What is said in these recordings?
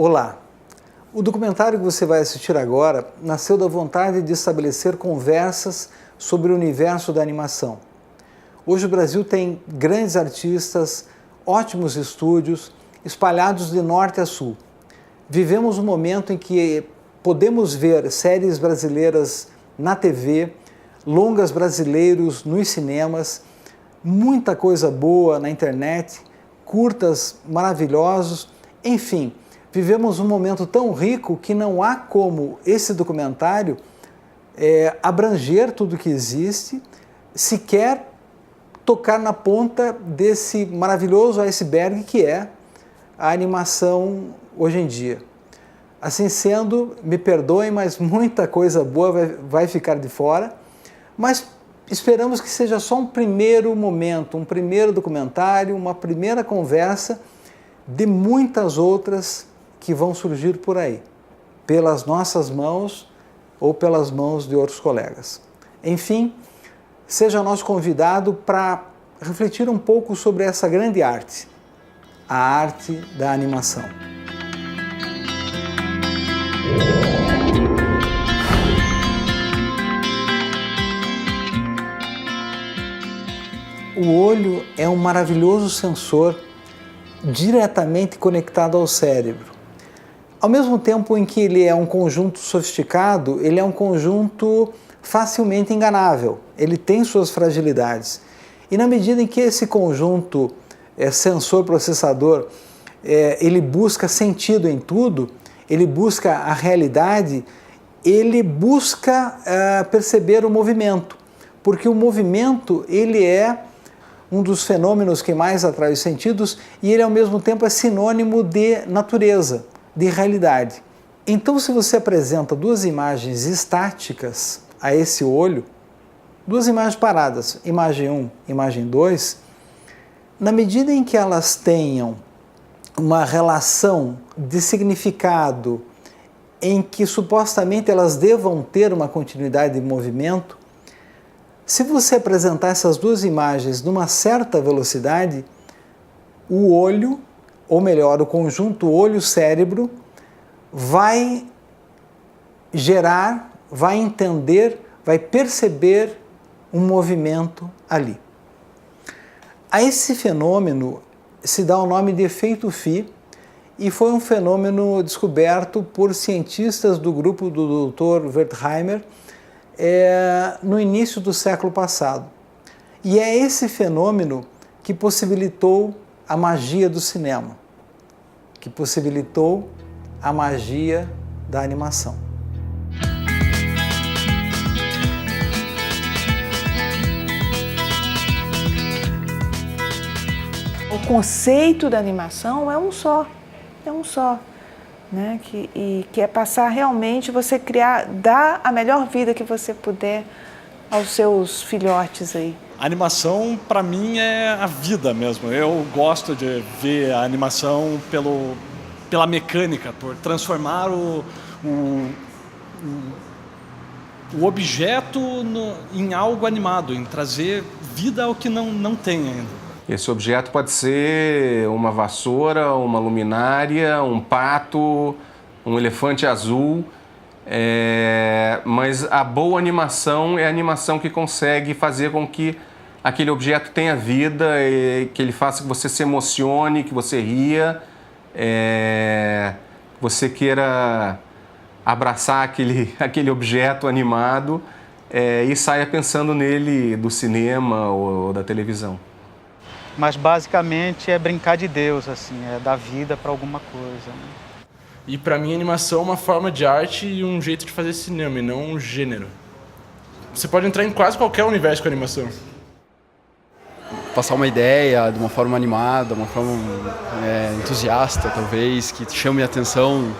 Olá! O documentário que você vai assistir agora nasceu da vontade de estabelecer conversas sobre o universo da animação. Hoje o Brasil tem grandes artistas, ótimos estúdios, espalhados de norte a sul. Vivemos um momento em que podemos ver séries brasileiras na TV, longas brasileiros nos cinemas, muita coisa boa na internet, curtas maravilhosos, enfim, vivemos um momento tão rico que não há como esse documentário abranger tudo que existe, sequer tocar na ponta desse maravilhoso iceberg que é a animação hoje em dia. Assim sendo, me perdoem, mas muita coisa boa vai ficar de fora, mas esperamos que seja só um primeiro momento, um primeiro documentário, uma primeira conversa de muitas outras que vão surgir por aí, pelas nossas mãos ou pelas mãos de outros colegas. Enfim, seja nosso convidado para refletir um pouco sobre essa grande arte, a arte da animação. O olho é um maravilhoso sensor diretamente conectado ao cérebro. Ao mesmo tempo em que ele é um conjunto sofisticado, ele é um conjunto facilmente enganável. Ele tem suas fragilidades. E na medida em que esse conjunto sensor-processador, ele busca sentido em tudo, ele busca a realidade, ele busca perceber o movimento. Porque o movimento, ele é um dos fenômenos que mais atrai os sentidos e ele ao mesmo tempo é sinônimo de natureza, de realidade. Então, se você apresenta duas imagens estáticas a esse olho, duas imagens paradas, imagem 1, imagem 2, na medida em que elas tenham uma relação de significado em que supostamente elas devam ter uma continuidade de movimento, se você apresentar essas duas imagens numa certa velocidade, o olho, ou melhor, o conjunto olho-cérebro, vai gerar, vai entender, vai perceber um movimento ali. A esse fenômeno se dá o nome de efeito Phi e foi um fenômeno descoberto por cientistas do grupo do Dr. Wertheimer no início do século passado. E é esse fenômeno que possibilitou a magia do cinema, que possibilitou a magia da animação. O conceito da animação é um só, né? Que é passar realmente, você criar, dar a melhor vida que você puder aos seus filhotes aí. A animação, para mim, é a vida mesmo. Eu gosto de ver a animação pela mecânica, por transformar o objeto em algo animado, em trazer vida ao que não tem ainda. Esse objeto pode ser uma vassoura, uma luminária, um pato, um elefante azul, mas a boa animação é a animação que consegue fazer com que aquele objeto tenha vida, que ele faça que você se emocione, que você ria, que você queira abraçar aquele objeto animado e saia pensando nele do cinema ou da televisão. Mas basicamente é brincar de Deus, assim, é dar vida para alguma coisa, né? E para mim a animação é uma forma de arte e um jeito de fazer cinema, e não um gênero. Você pode entrar em quase qualquer universo com animação. Passar uma ideia de uma forma animada, uma forma entusiasta, talvez, que chame a atenção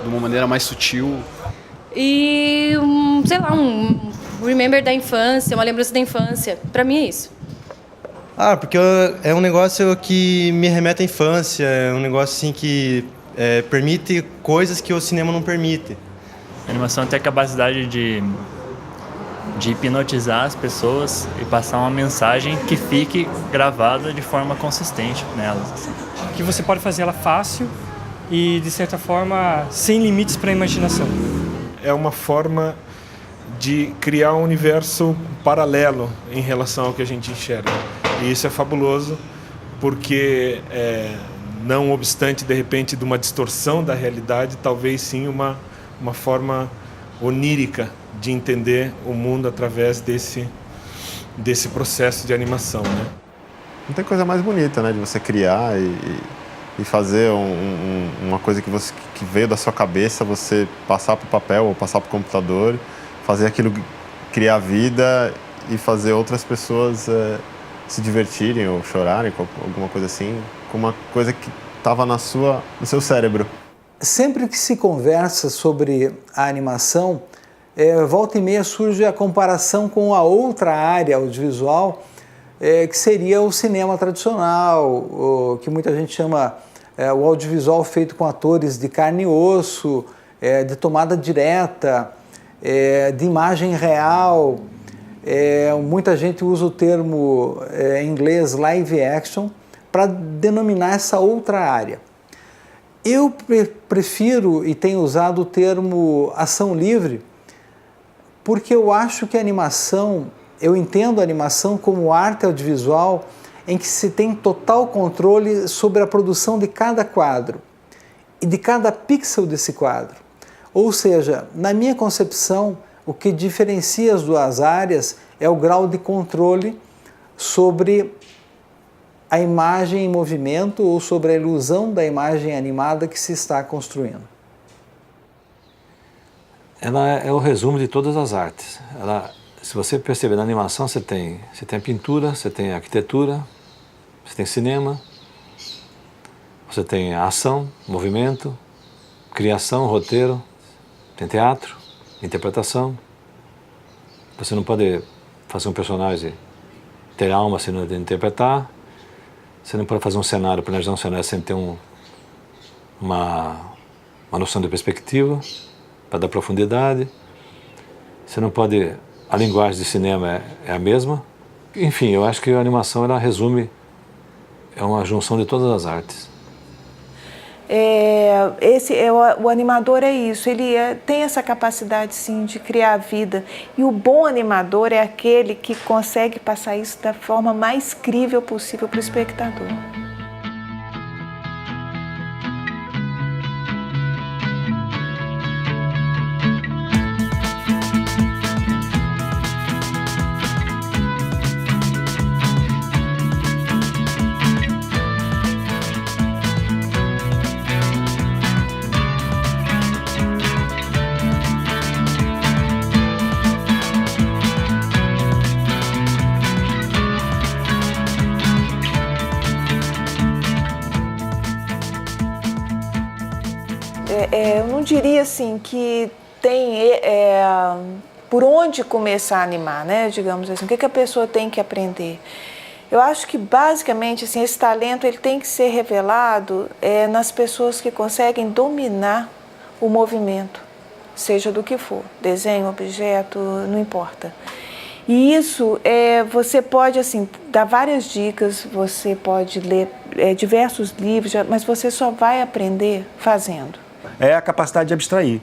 de uma maneira mais sutil. E, sei lá, um remember da infância, uma lembrança da infância. Para mim é isso. Porque é um negócio que me remete à infância, é um negócio assim que permite coisas que o cinema não permite. A animação tem a capacidade de hipnotizar as pessoas e passar uma mensagem que fique gravada de forma consistente nelas. Assim. Que você pode fazer ela fácil e, de certa forma, sem limites para a imaginação. É uma forma de criar um universo paralelo em relação ao que a gente enxerga. E isso é fabuloso, porque não obstante, de repente, de uma distorção da realidade, talvez sim uma forma onírica de entender o mundo através desse processo de animação, né? Não tem coisa mais bonita, né, de você criar e fazer uma coisa que veio da sua cabeça, você passar para o papel ou passar para o computador, fazer aquilo criar vida e fazer outras pessoas se divertirem ou chorarem, com alguma coisa assim, com uma coisa que estava no seu cérebro. Sempre que se conversa sobre a animação, volta e meia surge a comparação com a outra área audiovisual, que seria o cinema tradicional, que muita gente chama o audiovisual feito com atores de carne e osso, de tomada direta, de imagem real. Muita gente usa o termo em inglês live action para denominar essa outra área. Eu prefiro e tenho usado o termo ação livre porque eu acho que a animação, eu entendo a animação como arte audiovisual em que se tem total controle sobre a produção de cada quadro e de cada pixel desse quadro. Ou seja, na minha concepção, o que diferencia as duas áreas é o grau de controle sobre a imagem em movimento ou sobre a ilusão da imagem animada que se está construindo. Ela é o resumo de todas as artes. Se você perceber, na animação você tem a pintura, você tem a arquitetura, você tem cinema, você tem a ação, movimento, criação, roteiro, tem teatro, interpretação. Você não pode fazer um personagem ter alma se não interpretar. Você não pode fazer um cenário, planejar um cenário sem ter uma noção de perspectiva, para dar profundidade. Você não pode... A linguagem de cinema é a mesma. Enfim, eu acho que a animação ela resume, é uma junção de todas as artes. O animador é isso, ele tem essa capacidade sim de criar vida. E o bom animador é aquele que consegue passar isso da forma mais crível possível para o espectador. Eu não diria assim que tem por onde começar a animar, né? Digamos assim, o que a pessoa tem que aprender. Eu acho que basicamente assim, esse talento ele tem que ser revelado nas pessoas que conseguem dominar o movimento, seja do que for, desenho, objeto, não importa. E isso, você pode assim, dar várias dicas, você pode ler diversos livros, mas você só vai aprender fazendo. É a capacidade de abstrair.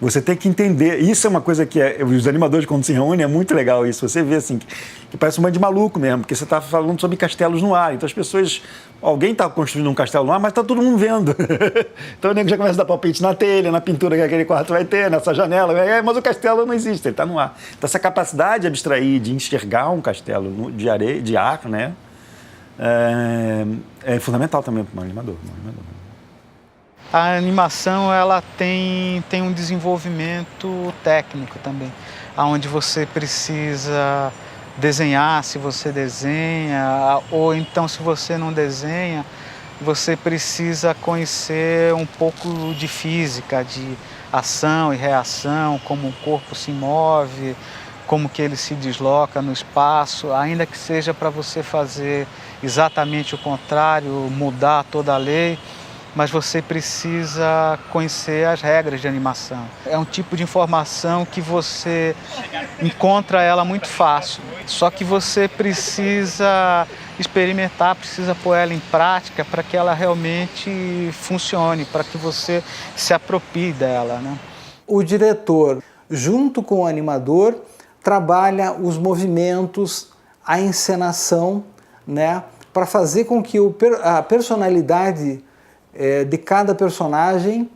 Você tem que entender, isso é uma coisa que os animadores quando se reúnem é muito legal isso, você vê assim, que parece um bando de maluco mesmo, porque você está falando sobre castelos no ar, então as pessoas, alguém está construindo um castelo no ar, mas está todo mundo vendo. Então o nego já começa a dar palpite na telha, na pintura que aquele quarto vai ter, nessa janela, mas o castelo não existe, ele está no ar. Então essa capacidade de abstrair, de enxergar um castelo de areia, de ar, né, é fundamental também para um animador. A animação ela tem um desenvolvimento técnico também, onde você precisa desenhar se você desenha, ou então se você não desenha, você precisa conhecer um pouco de física, de ação e reação, como o corpo se move, como que ele se desloca no espaço, ainda que seja para você fazer exatamente o contrário, mudar toda a lei, mas você precisa conhecer as regras de animação. É um tipo de informação que você encontra ela muito fácil, só que você precisa experimentar, precisa pôr ela em prática para que ela realmente funcione, para que você se aproprie dela, né? O diretor, junto com o animador, trabalha os movimentos, a encenação, né, para fazer com que a personalidade de cada personagem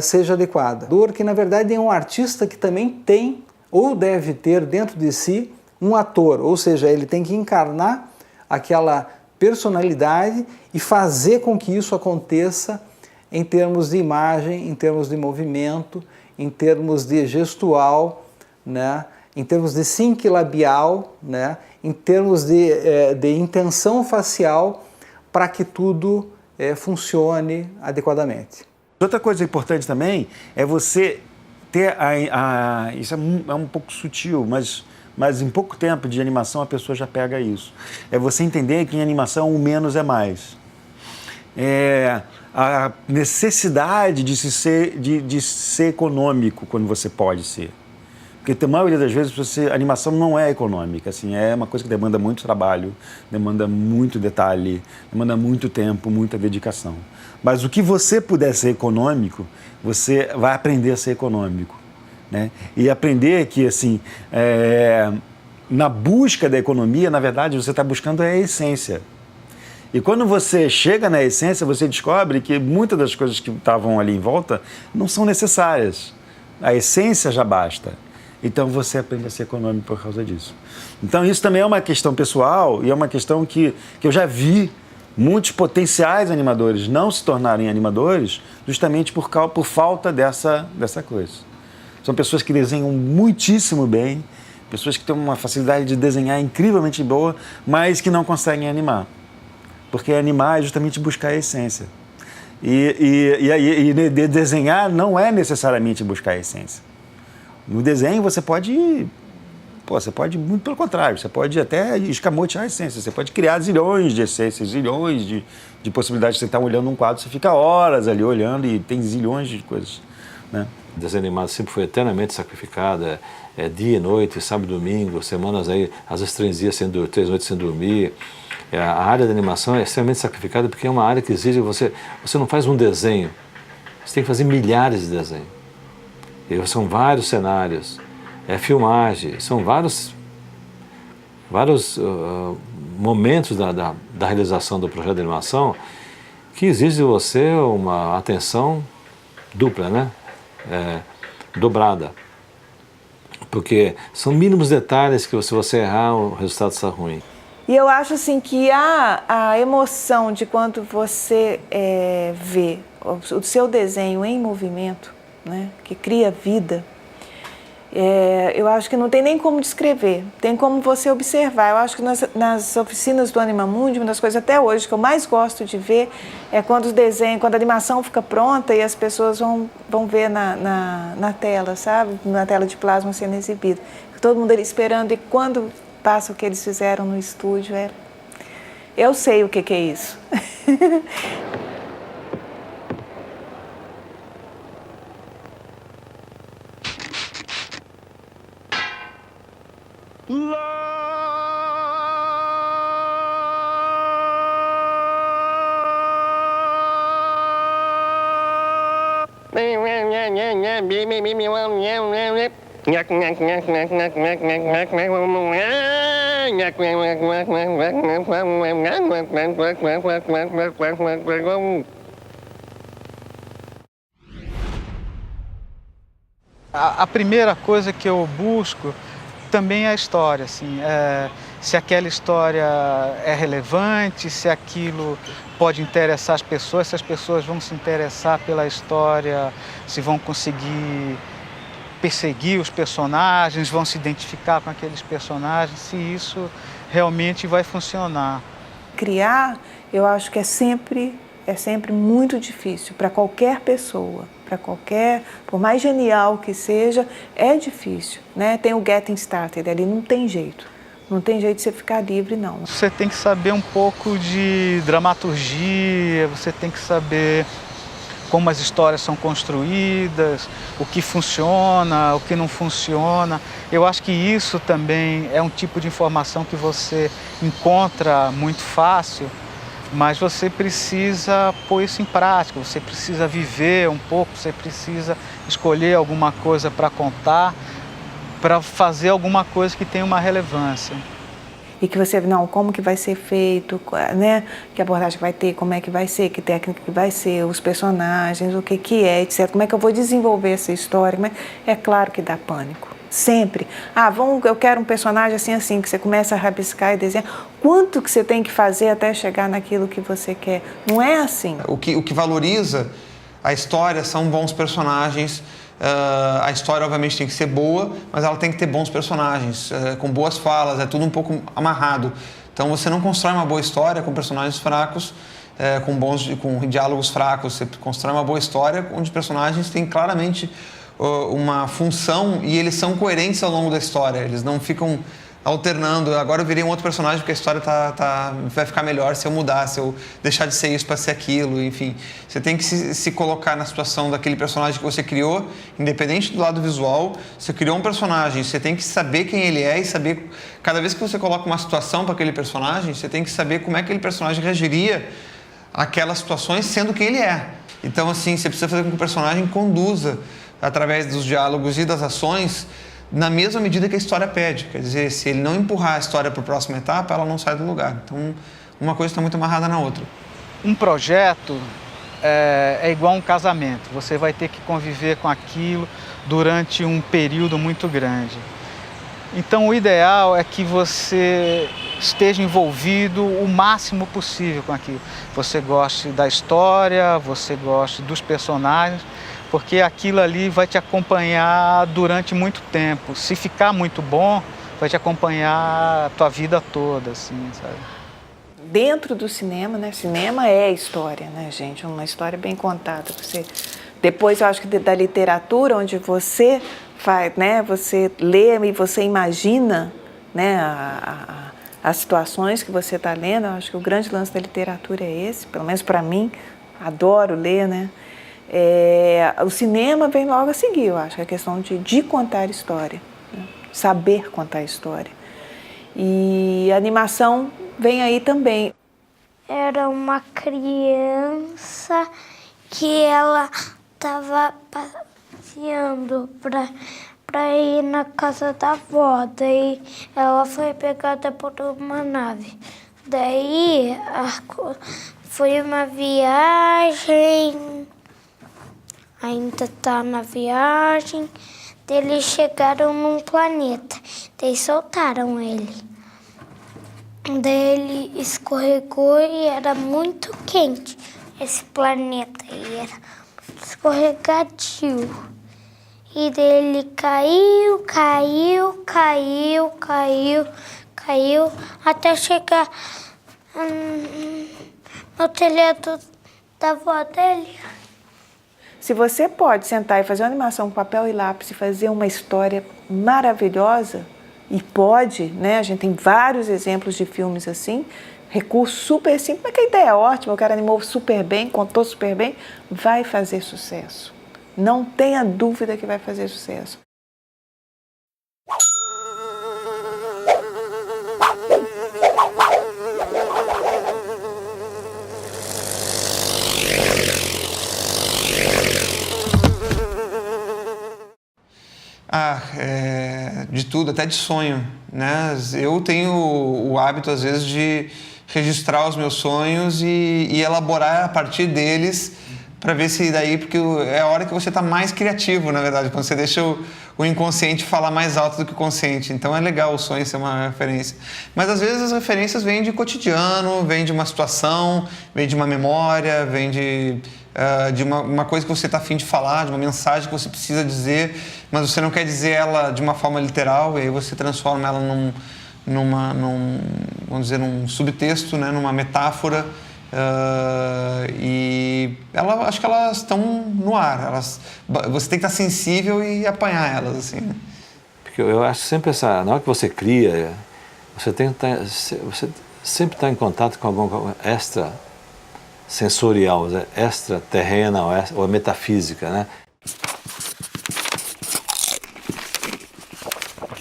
seja adequada. Que na verdade é um artista que também tem ou deve ter dentro de si um ator, ou seja, ele tem que encarnar aquela personalidade e fazer com que isso aconteça em termos de imagem, em termos de movimento, em termos de gestual, né, em termos de sync labial, né, em termos de intenção facial, para que tudo funcione adequadamente. Outra coisa importante também é você ter isso é um pouco sutil, mas em pouco tempo de animação a pessoa já pega isso. É você entender que em animação o menos é mais. A necessidade de ser econômico quando você pode ser. Porque a maioria das vezes a animação não é econômica, assim, é uma coisa que demanda muito trabalho, demanda muito detalhe, demanda muito tempo, muita dedicação. Mas o que você puder ser econômico, você vai aprender a ser econômico, né? E aprender que, assim, na busca da economia, na verdade, você está buscando a essência. E quando você chega na essência, você descobre que muitas das coisas que estavam ali em volta não são necessárias. A essência já basta. Então você aprende a ser econômico por causa disso. Então isso também é uma questão pessoal e é uma questão que eu já vi muitos potenciais animadores não se tornarem animadores justamente por falta dessa coisa. São pessoas que desenham muitíssimo bem, pessoas que têm uma facilidade de desenhar incrivelmente boa, mas que não conseguem animar. Porque animar é justamente buscar a essência. E desenhar não é necessariamente buscar a essência. No desenho você pode muito pelo contrário, você pode até escamotear a essência, você pode criar zilhões de essências, zilhões de possibilidades. Você está olhando um quadro, você fica horas ali olhando e tem zilhões de coisas, né? O desenho animado sempre foi eternamente sacrificado, dia e noite, sábado e domingo, semanas aí, às vezes 3 dias, 3 noites sem dormir. A área da animação é extremamente sacrificada porque é uma área que exige você não faz um desenho, você tem que fazer milhares de desenhos. E são vários cenários, filmagem, são vários momentos da realização do projeto de animação que exige de você uma atenção dupla, né? Dobrada. Porque são mínimos detalhes que se você errar, o resultado está ruim. E eu acho assim que a emoção de quando você vê o seu desenho em movimento, né, que cria vida, eu acho que não tem nem como descrever, tem como você observar. Eu acho que nas oficinas do Animamundi, uma das coisas até hoje que eu mais gosto de ver é quando a animação fica pronta e as pessoas vão ver na tela, sabe? Na tela de plasma sendo exibida. Todo mundo ali esperando, e quando passa o que eles fizeram no estúdio, eu sei o que é isso. A primeira coisa que eu busco também é a história, assim, se aquela história é relevante, se aquilo pode interessar as pessoas, se as pessoas vão se interessar pela história, se vão conseguir perseguir os personagens, vão se identificar com aqueles personagens, se isso realmente vai funcionar. Criar, eu acho que é sempre muito difícil para qualquer pessoa, por mais genial que seja, é difícil, né? Tem o getting started ali, não tem jeito de você ficar livre, não. Você tem que saber um pouco de dramaturgia, você tem que saber como as histórias são construídas, o que funciona, o que não funciona. Eu acho que isso também é um tipo de informação que você encontra muito fácil, mas você precisa pôr isso em prática, você precisa viver um pouco, você precisa escolher alguma coisa para contar, para fazer alguma coisa que tenha uma relevância. E que você, não, como que vai ser feito, né? Que abordagem vai ter, como é que vai ser, que técnica que vai ser, os personagens, o que é, etc. Como é que eu vou desenvolver essa história? É claro que dá pânico. Sempre. Eu quero um personagem assim, que você começa a rabiscar e desenhar. Quanto que você tem que fazer até chegar naquilo que você quer? Não é assim. O que valoriza a história são bons personagens. A história, obviamente, tem que ser boa, mas ela tem que ter bons personagens, com boas falas, é tudo um pouco amarrado. Então, você não constrói uma boa história com personagens fracos, com diálogos fracos. Você constrói uma boa história onde os personagens têm claramente uma função e eles são coerentes ao longo da história. Eles não ficam alternando. Agora eu virei um outro personagem porque a história vai ficar melhor se eu mudar, se eu deixar de ser isso para ser aquilo, enfim. Você tem que se colocar na situação daquele personagem que você criou, independente do lado visual. Você criou um personagem, você tem que saber quem ele é e saber... Cada vez que você coloca uma situação para aquele personagem, você tem que saber como é que aquele personagem reagiria àquelas situações sendo quem ele é. Então, assim, você precisa fazer com que o personagem conduza através dos diálogos e das ações na mesma medida que a história pede. Quer dizer, se ele não empurrar a história para a próxima etapa, ela não sai do lugar. Então, uma coisa está muito amarrada na outra. Um projeto é igual a um casamento. Você vai ter que conviver com aquilo durante um período muito grande. Então, o ideal é que você esteja envolvido o máximo possível com aquilo. Você goste da história, você goste dos personagens, porque aquilo ali vai te acompanhar durante muito tempo. Se ficar muito bom, vai te acompanhar a tua vida toda, assim, sabe? Dentro do cinema, né? Cinema é história, né, gente? Uma história bem contada. Depois, eu acho que da literatura, onde você faz, né? Você lê e você imagina, né? As situações que você está lendo. Eu acho que o grande lance da literatura é esse, pelo menos para mim. Adoro ler, né? O cinema vem logo a seguir, eu acho, a questão de contar história, né? Saber contar história. E a animação vem aí também. Era uma criança que ela estava passeando para ir na casa da avó, daí ela foi pegada por uma nave. Daí foi uma viagem... Ainda tá na viagem, eles chegaram num planeta, daí soltaram ele. Daí ele escorregou e era muito quente esse planeta, e era escorregadio. E daí ele caiu, até chegar no telhado da avó dele. Se você pode sentar e fazer uma animação com papel e lápis e fazer uma história maravilhosa, e pode, né? A gente tem vários exemplos de filmes assim, recurso super simples, mas que a ideia é ótima, o cara animou super bem, contou super bem, vai fazer sucesso. Não tenha dúvida que vai fazer sucesso. De tudo, até de sonho, né? Eu tenho o hábito, às vezes, de registrar os meus sonhos e elaborar a partir deles para ver se daí, porque é a hora que você está mais criativo, na verdade, quando você deixa o inconsciente falar mais alto do que o consciente. Então é legal o sonho ser uma referência. Mas às vezes as referências vêm de cotidiano, vêm de uma situação, vêm de uma memória, vêm de uma coisa que você está a fim de falar, de uma mensagem que você precisa dizer, mas você não quer dizer ela de uma forma literal, e aí você transforma ela vamos dizer, num subtexto, né, numa metáfora, e acho que elas estão no ar. Você tem que estar sensível e apanhar elas, assim, né? Porque eu acho sempre na hora que você cria, você sempre está em contato com alguma extra sensorial, extraterrena ou metafísica, né?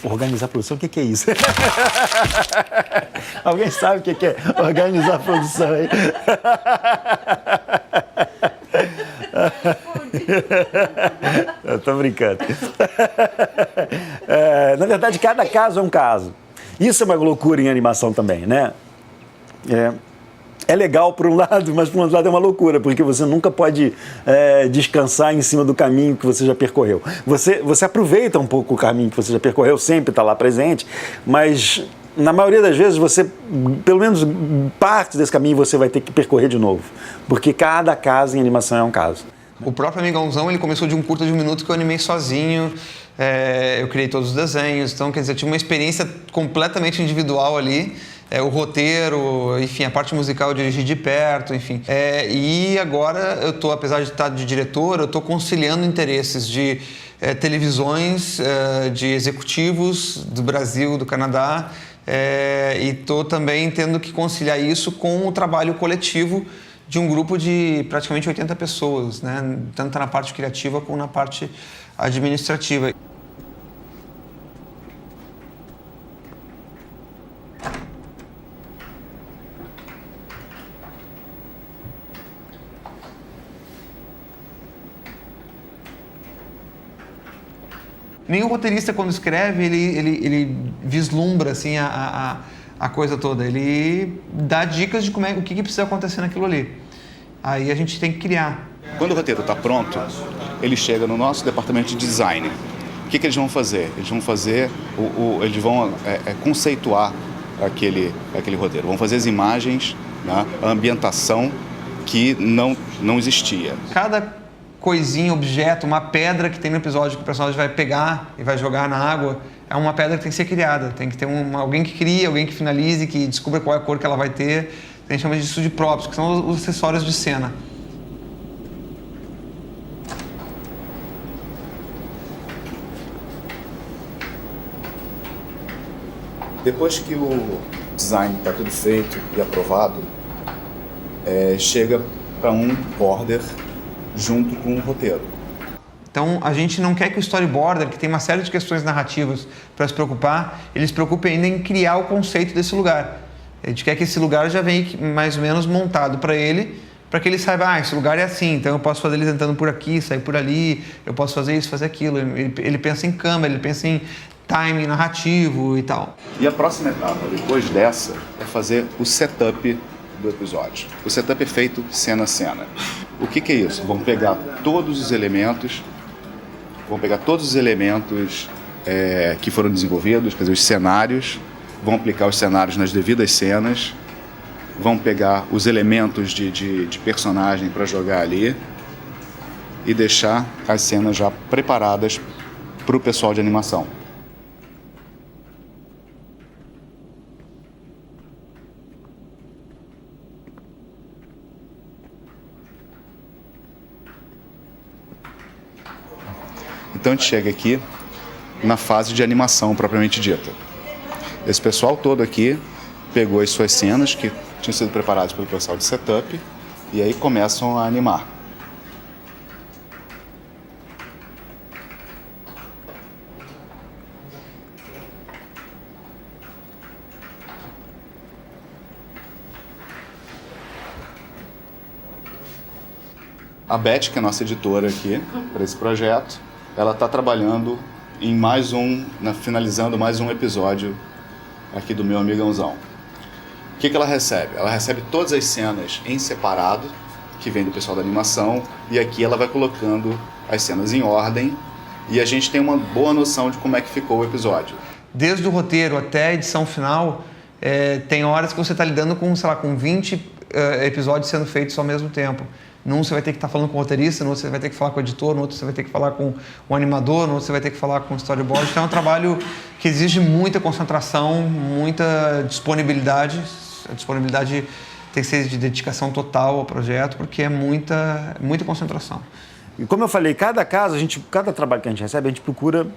Organizar a produção, o que é isso? Alguém sabe o que é organizar a produção aí? Eu tô brincando. Na verdade, cada caso é um caso. Isso é uma loucura em animação também, né? É legal por um lado, mas por outro lado é uma loucura, porque você nunca pode descansar em cima do caminho que você já percorreu. Você aproveita um pouco o caminho que você já percorreu, sempre está lá presente, mas na maioria das vezes você, pelo menos parte desse caminho você vai ter que percorrer de novo, porque cada caso em animação é um caso. O próprio Amigãozão, ele começou de um curta de 1 minuto que eu animei sozinho, eu criei todos os desenhos, então, quer dizer, eu tive uma experiência completamente individual ali, o roteiro, enfim, a parte musical eu dirigi de perto, enfim. E agora eu estou, apesar de estar de diretor, eu estou conciliando interesses de televisões, de executivos do Brasil, do Canadá, e estou também tendo que conciliar isso com o trabalho coletivo de um grupo de praticamente 80 pessoas, né? Tanto na parte criativa como na parte administrativa. Nenhum roteirista, quando escreve, ele vislumbra assim, a coisa toda. Ele dá dicas de o que precisa acontecer naquilo ali. Aí a gente tem que criar. Quando o roteiro está pronto, ele chega no nosso departamento de design. O que eles vão fazer? Eles vão fazer, eles vão conceituar aquele roteiro. Vão fazer as imagens, né, a ambientação que não existia. Cada coisinha, objeto, uma pedra que tem no episódio que o personagem vai pegar e vai jogar na água, é uma pedra que tem que ser criada. Tem que ter alguém que crie, alguém que finalize, que descubra qual é a cor que ela vai ter. A gente chama disso de props, que são os acessórios de cena. Depois que o design está tudo feito e aprovado, chega para um border junto com o roteiro. Então, a gente não quer que o storyboarder, que tem uma série de questões narrativas para se preocupar, ele se preocupe ainda em criar o conceito desse lugar. A gente quer que esse lugar já venha mais ou menos montado para ele, para que ele saiba, esse lugar é assim, então eu posso fazer ele entrando por aqui, sair por ali, eu posso fazer isso, fazer aquilo. Ele pensa em câmera, ele pensa em timing narrativo e tal. E a próxima etapa, depois dessa, é fazer o setup do episódio. O setup é feito cena a cena. O que é isso? Vão pegar todos os elementos, que foram desenvolvidos, quer dizer, os cenários, vão aplicar os cenários nas devidas cenas, vão pegar os elementos de personagem para jogar ali e deixar as cenas já preparadas para o pessoal de animação. Então a gente chega aqui na fase de animação propriamente dita. Esse pessoal todo aqui pegou as suas cenas que tinham sido preparadas pelo pessoal de setup e aí começam a animar. A Beth, que é a nossa editora aqui para esse projeto, ela está trabalhando em finalizando mais um episódio aqui do Meu Amigãozão. O que ela recebe? Ela recebe todas as cenas em separado, que vem do pessoal da animação, e aqui ela vai colocando as cenas em ordem, e a gente tem uma boa noção de como é que ficou o episódio. Desde o roteiro até a edição final, tem horas que você está lidando com, sei lá, com 20 episódios sendo feitos ao mesmo tempo. Num você vai ter que estar falando com o roteirista, no outro você vai ter que falar com o editor, no outro você vai ter que falar com o animador, no outro você vai ter que falar com o storyboard. Então é um trabalho que exige muita concentração, muita disponibilidade. A disponibilidade tem que ser de dedicação total ao projeto, porque é muita concentração. E como eu falei, cada trabalho que a gente recebe, a gente procura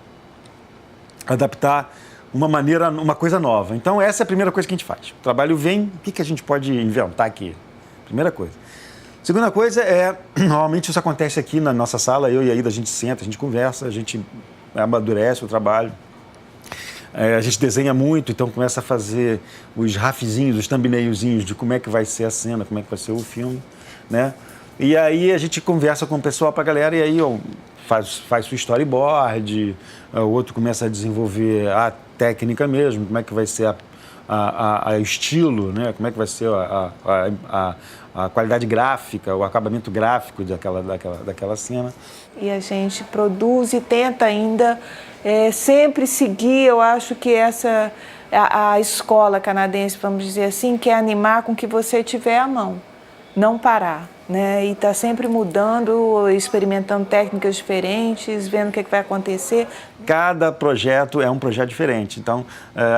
adaptar uma coisa nova. Então essa é a primeira coisa que a gente faz. O trabalho vem, o que a gente pode inventar aqui? Primeira coisa. Segunda coisa é, normalmente isso acontece aqui na nossa sala, eu e a Ida, a gente senta, a gente conversa, a gente amadurece o trabalho. A gente desenha muito, então começa a fazer os rafezinhos, os thumbnailzinhos de como é que vai ser a cena, como é que vai ser o filme, né? E aí a gente conversa com o pessoal, pra galera, e aí faz seu storyboard, o outro começa a desenvolver a técnica mesmo, como é que vai ser a estilo, né? Como é que vai ser a qualidade gráfica, o acabamento gráfico daquela cena. E a gente produz e tenta ainda sempre seguir, eu acho que essa a escola canadense, vamos dizer assim, que é animar com o que você tiver à mão, não parar, né? E está sempre mudando, experimentando técnicas diferentes, vendo o que vai acontecer. Cada projeto é um projeto diferente, então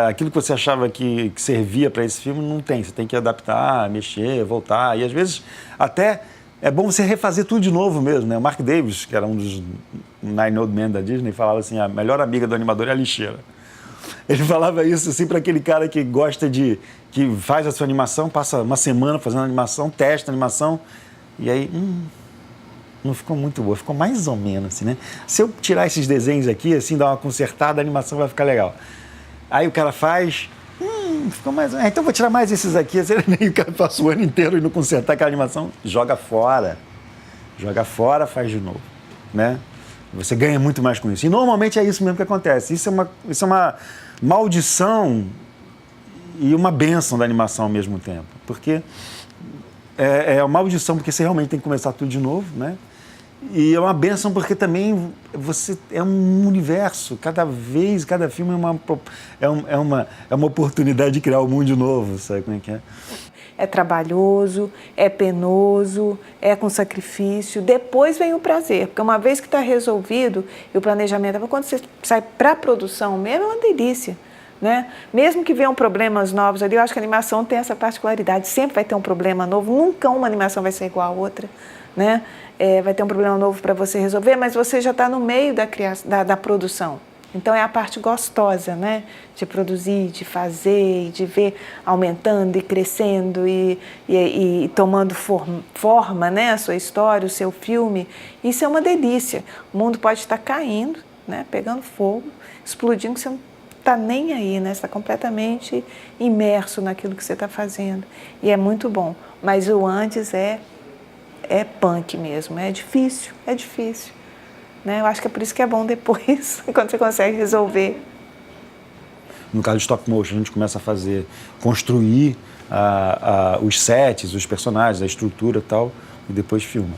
aquilo que você achava que servia para esse filme não tem, você tem que adaptar, mexer, voltar, e às vezes até é bom você refazer tudo de novo mesmo, né? O Mark Davis, que era um dos Nine Old Men da Disney, falava assim, a melhor amiga do animador é a lixeira. Ele falava isso assim para aquele cara que gosta que faz a sua animação, passa uma semana fazendo animação, testa a animação, e aí, não ficou muito boa, ficou mais ou menos assim, né? Se eu tirar esses desenhos aqui, assim, dar uma consertada, a animação vai ficar legal. Aí o cara faz, ficou mais... então vou tirar mais esses aqui, assim, nem o cara passa o ano inteiro e não consertar aquela animação, joga fora, faz de novo, né? Você ganha muito mais com isso. E normalmente é isso mesmo que acontece. Isso é uma maldição e uma bênção da animação ao mesmo tempo. Porque é uma maldição porque você realmente tem que começar tudo de novo, né? E é uma bênção porque também você é um universo. Cada filme é uma oportunidade de criar um mundo novo, sabe como é que é? É trabalhoso, é penoso, é com sacrifício. Depois vem o prazer, porque uma vez que está resolvido, e o planejamento, quando você sai para a produção mesmo, é uma delícia, né? Mesmo que venham problemas novos ali, eu acho que a animação tem essa particularidade, sempre vai ter um problema novo, nunca uma animação vai ser igual a outra, né? Vai ter um problema novo para você resolver, mas você já está no meio da produção. Então é a parte gostosa, né? De produzir, de fazer, de ver aumentando e crescendo e tomando forma, né? A sua história, o seu filme. Isso é uma delícia. O mundo pode estar caindo, né? Pegando fogo, explodindo, que você não está nem aí, né? Você está completamente imerso naquilo que você está fazendo. E é muito bom. Mas o antes é punk mesmo, é difícil, né? Eu acho que é por isso que é bom depois, quando você consegue resolver. No caso de stop motion, a gente começa a construir os sets, os personagens, a estrutura e tal, e depois filma.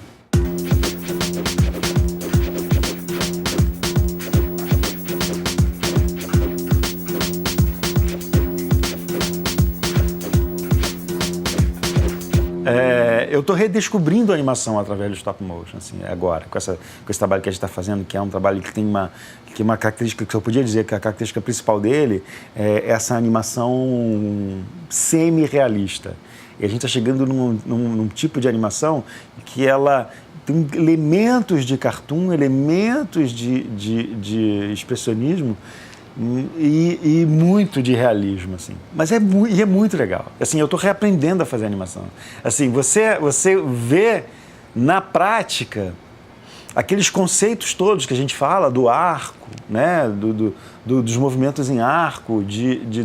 Eu estou redescobrindo a animação através do stop motion, assim, agora, com esse trabalho que a gente está fazendo, que é um trabalho que tem uma característica, que eu podia dizer que a característica principal dele é essa animação semi-realista. E a gente está chegando num tipo de animação que ela tem elementos de cartoon, elementos de expressionismo, e muito de realismo, assim. Mas é muito legal. Assim, eu estou reaprendendo a fazer animação. Assim, você vê na prática aqueles conceitos todos que a gente fala do arco, né? Dos movimentos em arco,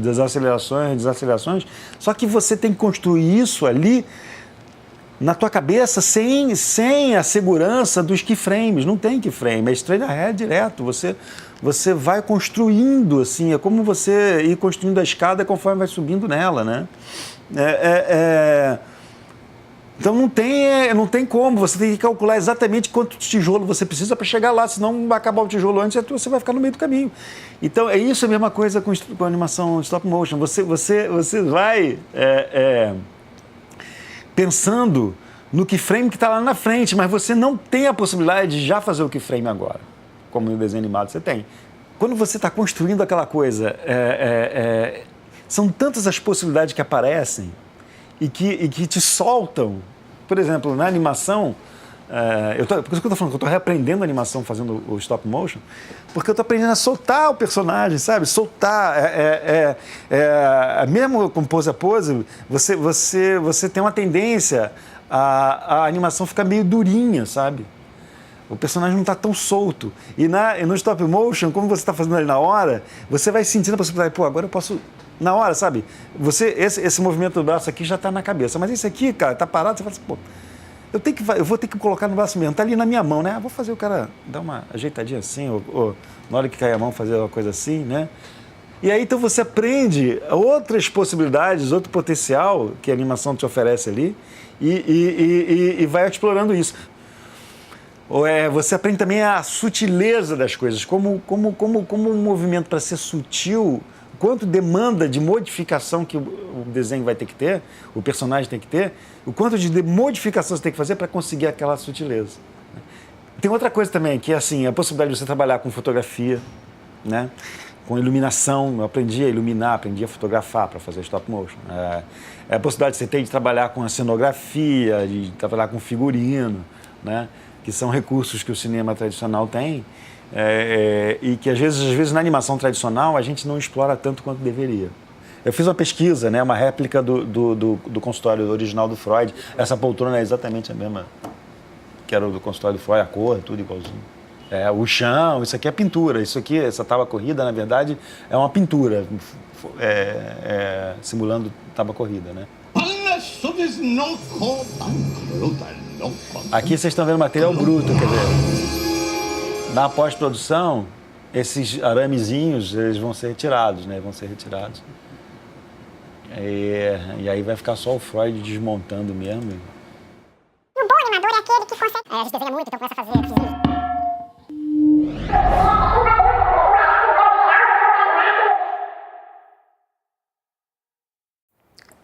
das acelerações, desacelerações. Só que você tem que construir isso ali na tua cabeça sem a segurança dos keyframes. Não tem keyframe, é straight ahead direto. Você vai construindo, assim, é como você ir construindo a escada conforme vai subindo nela, né? Então não tem como, você tem que calcular exatamente quanto tijolo você precisa para chegar lá, senão vai acabar o tijolo antes e você vai ficar no meio do caminho. Então é isso a mesma coisa com a animação stop motion, você vai pensando no keyframe que está lá na frente, mas você não tem a possibilidade de já fazer o keyframe agora, como no desenho animado você tem. Quando você está construindo aquela coisa, são tantas as possibilidades que aparecem e que te soltam. Por exemplo, na animação, por isso que eu estou falando que eu estou reaprendendo a animação fazendo o stop motion, porque eu estou aprendendo a soltar o personagem, sabe? Soltar. Mesmo com pose a pose, você tem uma tendência a animação fica meio durinha, sabe? O personagem não está tão solto. E no stop motion, como você está fazendo ali na hora, você vai sentindo a possibilidade, pô, agora eu posso... Na hora, sabe? Esse movimento do braço aqui já está na cabeça. Mas esse aqui, cara, tá parado, você fala assim, pô, eu vou ter que colocar no braço mesmo. Tá ali na minha mão, né? Vou fazer o cara dar uma ajeitadinha assim, ou na hora que cair a mão fazer uma coisa assim, né? E aí, então, você aprende outras possibilidades, outro potencial que a animação te oferece ali e vai explorando isso. Você aprende também a sutileza das coisas, como um movimento para ser sutil, quanto demanda de modificação que o desenho vai ter que ter, o personagem tem que ter, o quanto de modificação você tem que fazer para conseguir aquela sutileza. Tem outra coisa também, que é assim, a possibilidade de você trabalhar com fotografia, né? Com iluminação. Eu aprendi a iluminar, aprendi a fotografar para fazer stop motion. A possibilidade que você tem de trabalhar com a cenografia, de trabalhar com figurino, né? Que são recursos que o cinema tradicional tem e que às vezes na animação tradicional a gente não explora tanto quanto deveria. Eu fiz uma pesquisa, né, uma réplica do consultório original do Freud. Essa poltrona é exatamente a mesma que era do consultório do Freud, a cor, tudo igualzinho. O chão, isso aqui é pintura. Isso aqui, essa tábua corrida, na verdade, é uma pintura simulando tábua corrida, né? Aqui vocês estão vendo material bruto, quer dizer, na pós-produção, esses aramezinhos, eles vão ser retirados, né? Vão ser retirados. E aí vai ficar só o Freud desmontando mesmo. Um bom animador é aquele que consegue... a gente desenha muito, então começa a fazer aqui.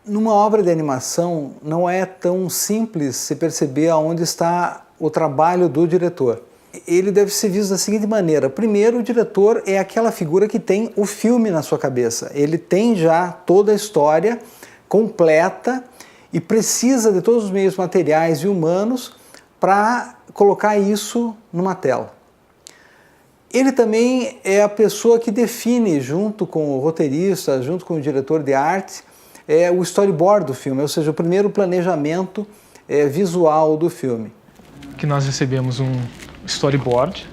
Numa obra de animação, não é tão simples se perceber aonde está o trabalho do diretor. Ele deve ser visto da seguinte maneira. Primeiro, o diretor é aquela figura que tem o filme na sua cabeça. Ele tem já toda a história completa e precisa de todos os meios materiais e humanos para colocar isso numa tela. Ele também é a pessoa que define, junto com o roteirista, junto com o diretor de arte, o storyboard do filme, ou seja, o primeiro planejamento visual do filme. Que nós recebemos um storyboard,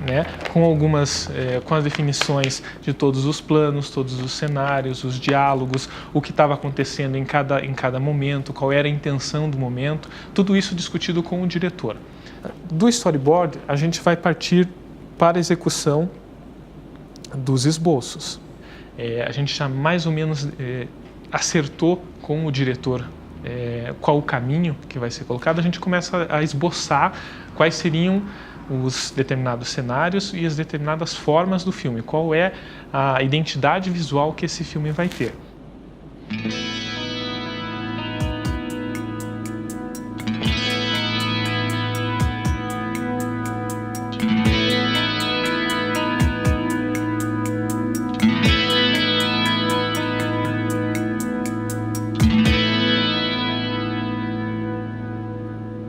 né, com as definições de todos os planos, todos os cenários, os diálogos, o que estava acontecendo em cada momento, qual era a intenção do momento, tudo isso discutido com o diretor. Do storyboard, a gente vai partir para a execução dos esboços. A gente já mais ou menos acertou com o diretor qual o caminho que vai ser colocado. A gente começa a esboçar quais seriam os determinados cenários e as determinadas formas do filme, qual é a identidade visual que esse filme vai ter.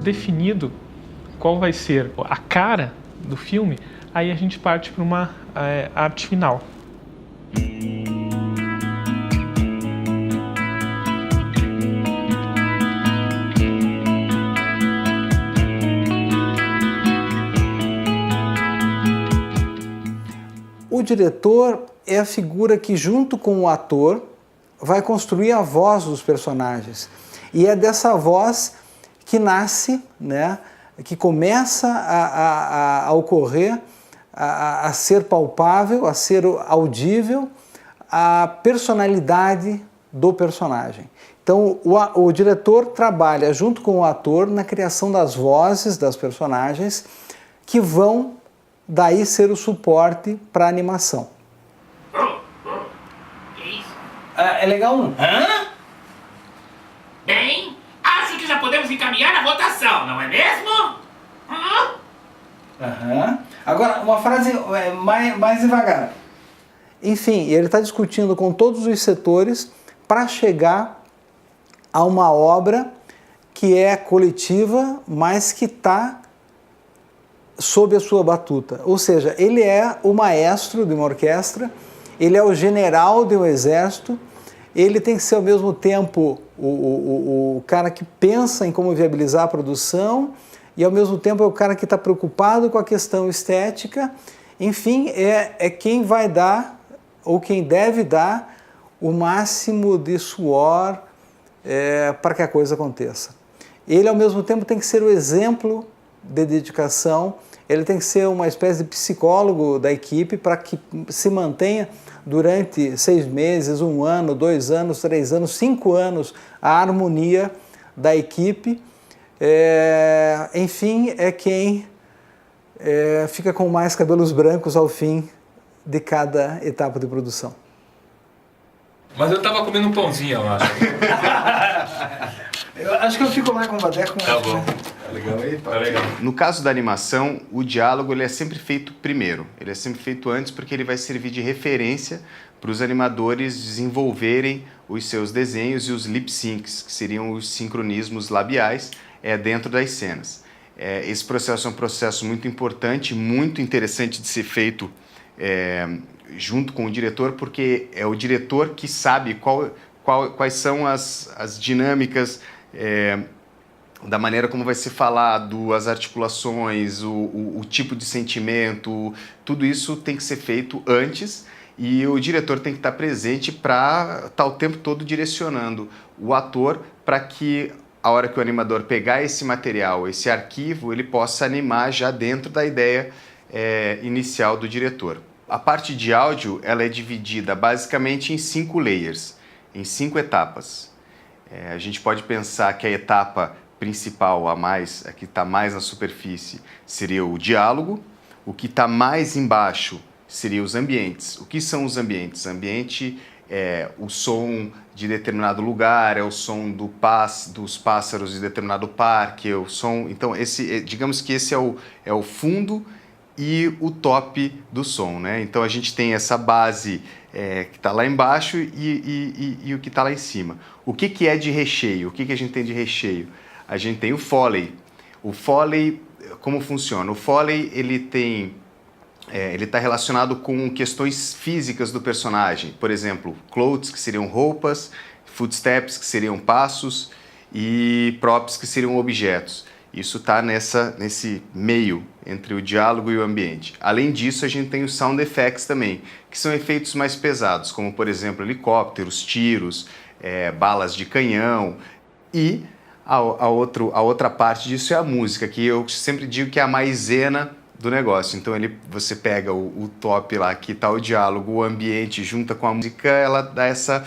Definido qual vai ser a cara do filme, aí a gente parte para uma arte final. O diretor é a figura que, junto com o ator, vai construir a voz dos personagens. E é dessa voz que nasce, né, que começa a ocorrer, a ser palpável, a ser audível, a personalidade do personagem. Então, o diretor trabalha junto com o ator na criação das vozes das personagens que vão daí ser o suporte para a animação. É legal não? Hã? Bem, acho que já podemos encaminhar a votação, não é mesmo? Agora, uma frase mais devagar. Enfim, ele está discutindo com todos os setores para chegar a uma obra que é coletiva, mas que está sob a sua batuta. Ou seja, ele é o maestro de uma orquestra, ele é o general de um exército, ele tem que ser ao mesmo tempo o cara que pensa em como viabilizar a produção e ao mesmo tempo é o cara que está preocupado com a questão estética. Enfim, é quem vai dar ou quem deve dar o máximo de suor para que a coisa aconteça. Ele ao mesmo tempo tem que ser o exemplo de dedicação, ele tem que ser uma espécie de psicólogo da equipe para que se mantenha durante 6 meses, 1 ano, 2 anos, 3 anos, 5 anos a harmonia da equipe. Enfim, é quem fica com mais cabelos brancos ao fim de cada etapa de produção. Mas eu tava comendo um pãozinho, eu acho. Eu acho que eu fico lá com o Vadeco. Tá bom. Tá legal aí? Tá legal. No caso da animação, o diálogo ele é sempre feito primeiro. Ele é sempre feito antes porque ele vai servir de referência para os animadores desenvolverem os seus desenhos e os lip syncs, que seriam os sincronismos labiais dentro das cenas. Esse processo é um processo muito importante, muito interessante de ser feito junto com o diretor, porque é o diretor que sabe quais são as dinâmicas da maneira como vai ser falado, as articulações, o tipo de sentimento, tudo isso tem que ser feito antes e o diretor tem que estar presente para estar o tempo todo direcionando o ator para que a hora que o animador pegar esse material, esse arquivo, ele possa animar já dentro da ideia inicial do diretor. A parte de áudio ela é dividida basicamente em 5 layers, em 5 etapas. A gente pode pensar que a etapa principal, a que está mais na superfície, seria o diálogo. O que está mais embaixo seria os ambientes. O que são os ambientes? Ambiente é o som de determinado lugar, é o som dos pássaros de determinado parque, é o som... Então, digamos que esse é o fundo e o top do som, né? Então a gente tem essa base que está lá embaixo e o que está lá em cima. O que é de recheio? O que a gente tem de recheio? A gente tem o Foley. O Foley, como funciona? O Foley ele está relacionado com questões físicas do personagem. Por exemplo, clothes, que seriam roupas, footsteps, que seriam passos, e props, que seriam objetos. Isso está nesse meio entre o diálogo e o ambiente. Além disso, a gente tem os sound effects também, que são efeitos mais pesados, como, por exemplo, helicópteros, tiros, balas de canhão. E a outra parte disso é a música, que eu sempre digo que é a maisena do negócio. Então você pega o top lá, que está o diálogo, o ambiente, junta com a música, ela dá essa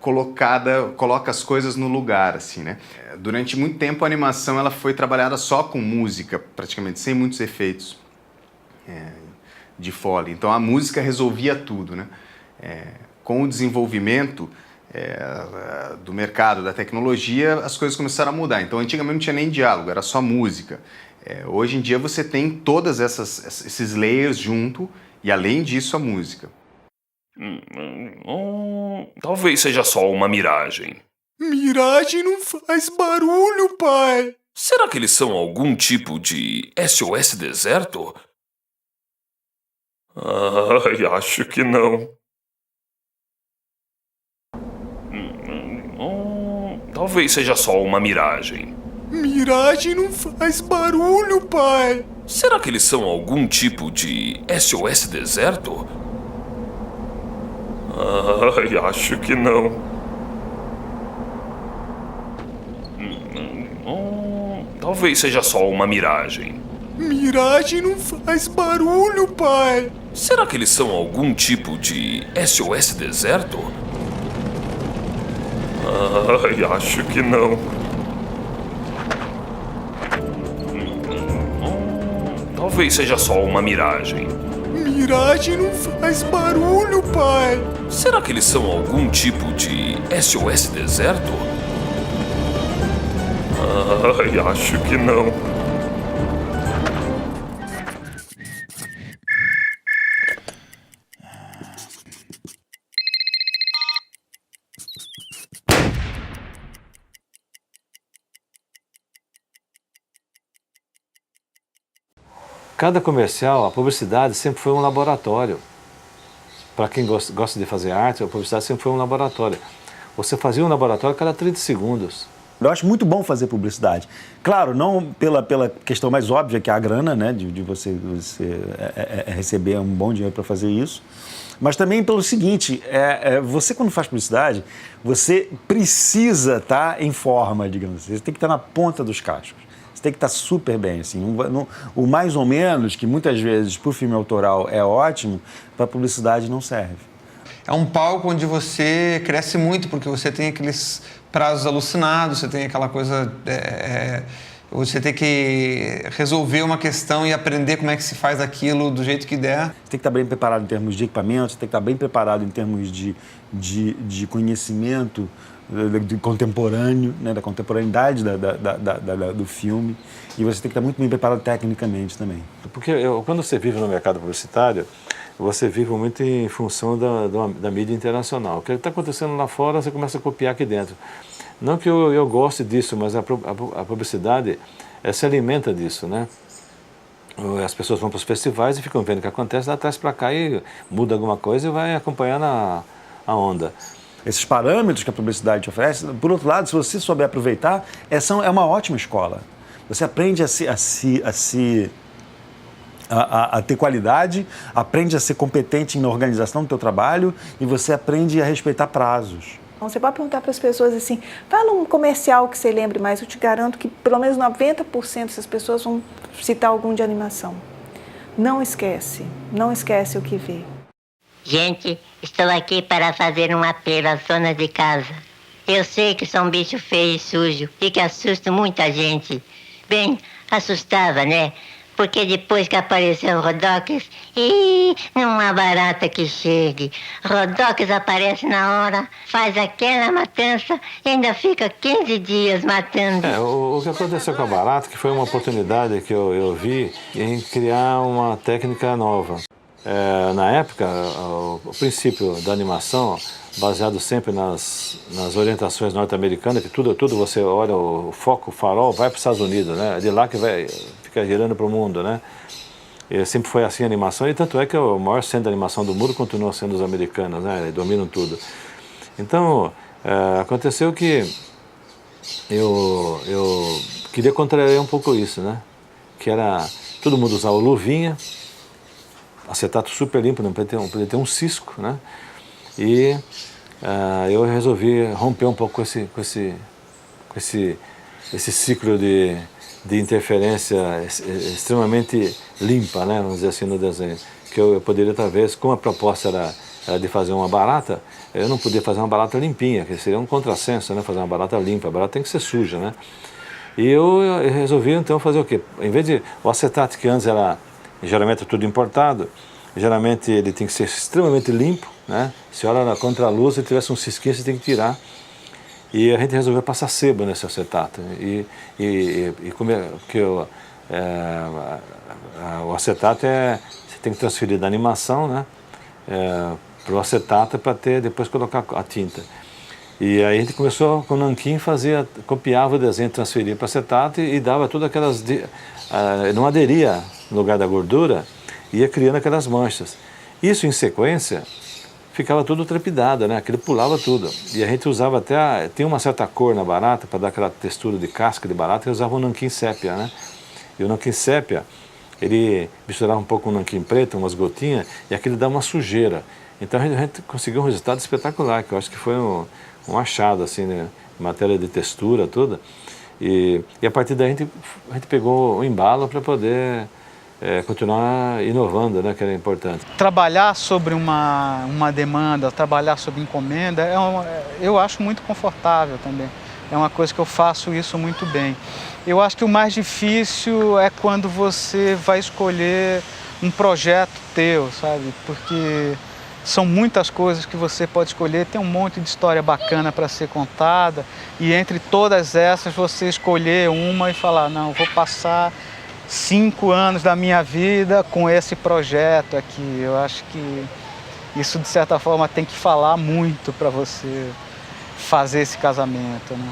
coloca as coisas no lugar, assim, né? Durante muito tempo a animação ela foi trabalhada só com música, praticamente, sem muitos efeitos de Foley. Então a música resolvia tudo, né? Com o desenvolvimento do mercado, da tecnologia, as coisas começaram a mudar. Então antigamente não tinha nem diálogo, era só música. Hoje em dia você tem todas esses layers junto e além disso a música. Talvez seja só uma miragem. Miragem não faz barulho, pai. Será que eles são algum tipo de SOS deserto? Ai, acho que não. Talvez seja só uma miragem. Miragem não faz barulho, pai. Será que eles são algum tipo de SOS deserto? Ai, acho que não. Talvez seja só uma miragem. Miragem não faz barulho, pai. Será que eles são algum tipo de SOS deserto? Ai, acho que não. Talvez seja só uma miragem. Miragem não faz barulho, pai. Será que eles são algum tipo de SOS deserto? Ai, acho que não. Cada comercial, a publicidade sempre foi um laboratório. para quem gosta de fazer arte, a publicidade sempre foi um laboratório. Você fazia um laboratório a cada 30 segundos. Eu acho muito bom fazer publicidade. Claro, não pela questão mais óbvia, que é a grana, né? De você receber um bom dinheiro para fazer isso. Mas também pelo seguinte, você quando faz publicidade, você precisa estar em forma, digamos assim. Você tem que estar na ponta dos cachos. Você tem que estar super bem, assim. O mais ou menos, que muitas vezes para o filme autoral é ótimo, para a publicidade não serve. É um palco onde você cresce muito, porque você tem aqueles prazos alucinados, você tem aquela coisa... você tem que resolver uma questão e aprender como é que se faz aquilo do jeito que der. Você tem que estar bem preparado em termos de equipamento, você tem que estar bem preparado em termos de conhecimento contemporâneo, né, da contemporaneidade do filme. E você tem que estar muito bem preparado tecnicamente também. Porque quando você vive no mercado publicitário, você vive muito em função da mídia internacional. O que está acontecendo lá fora, você começa a copiar aqui dentro. Não que eu goste disso, mas a publicidade se alimenta disso, né? As pessoas vão para os festivais e ficam vendo o que acontece, dá atrás para cá e muda alguma coisa e vai acompanhando a onda. Esses parâmetros que a publicidade te oferece, por outro lado, se você souber aproveitar, é uma ótima escola. Você aprende a ter qualidade, aprende a ser competente na organização do teu trabalho e você aprende a respeitar prazos. Você pode perguntar para as pessoas assim, fala um comercial que você lembre mais, eu te garanto que pelo menos 90% dessas pessoas vão citar algum de animação. Não esquece o que vê. Gente, estou aqui para fazer um apelo às donas de casa. Eu sei que sou um bicho feio e sujo e que assusto muita gente. Bem, assustava, né? Porque depois que apareceu o Rodox, não há barata que chegue. Rodox aparece na hora, faz aquela matança e ainda fica 15 dias matando. O que aconteceu com a barata, que foi uma oportunidade que eu vi em criar uma técnica nova. Na época, o princípio da animação, baseado sempre nas orientações norte-americanas, que tudo você olha, o foco, o farol, vai para os Estados Unidos, né? É de lá que fica girando para o mundo, né? E sempre foi assim a animação, e tanto é que o maior centro de animação do mundo continua sendo os americanos, né? Eles dominam tudo. Então, aconteceu que eu queria contrariar um pouco isso, né? Que era todo mundo usava luvinha, acetato super limpo, não podia ter um cisco, né? E eu resolvi romper um pouco com esse ciclo de interferência extremamente limpa, né? Vamos dizer assim, no desenho. Que eu poderia, talvez, como a proposta era de fazer uma barata, eu não podia fazer uma barata limpinha, que seria um contrassenso, né? Fazer uma barata limpa, a barata tem que ser suja, né? E eu resolvi, então, fazer o quê? Em vez de o acetato, que antes era geralmente tudo importado, geralmente ele tem que ser extremamente limpo, né? Se olha na contraluz e tivesse um cisquinho, você tem que tirar. E a gente resolveu passar sebo nesse acetato. Porque o acetato você tem que transferir da animação, né? Para o acetato para depois colocar a tinta. E aí a gente começou com o nanquim, copiava o desenho, transferia para acetato e dava todas aquelas... não aderia no lugar da gordura, ia criando aquelas manchas. Isso em sequência ficava tudo trepidado, né? Aquilo pulava tudo. E a gente usava até... Tem uma certa cor na barata, para dar aquela textura de casca de barata, e usava o nanquim sépia, né? E o nanquim sépia, ele misturava um pouco com o nanquim preto, umas gotinhas, e aquilo dá uma sujeira. Então a gente conseguiu um resultado espetacular, que eu acho que foi um achado, assim, né? Em matéria de textura, tudo. E a partir daí a gente pegou o embalo para poder continuar inovando, né, que era importante. Trabalhar sobre uma demanda, trabalhar sobre encomenda, eu acho muito confortável também. É uma coisa que eu faço isso muito bem. Eu acho que o mais difícil é quando você vai escolher um projeto teu, sabe? Porque são muitas coisas que você pode escolher, tem um monte de história bacana para ser contada, e entre todas essas você escolher uma e falar, não, vou passar 5 anos da minha vida com esse projeto aqui. Eu acho que isso, de certa forma, tem que falar muito para você fazer esse casamento, né?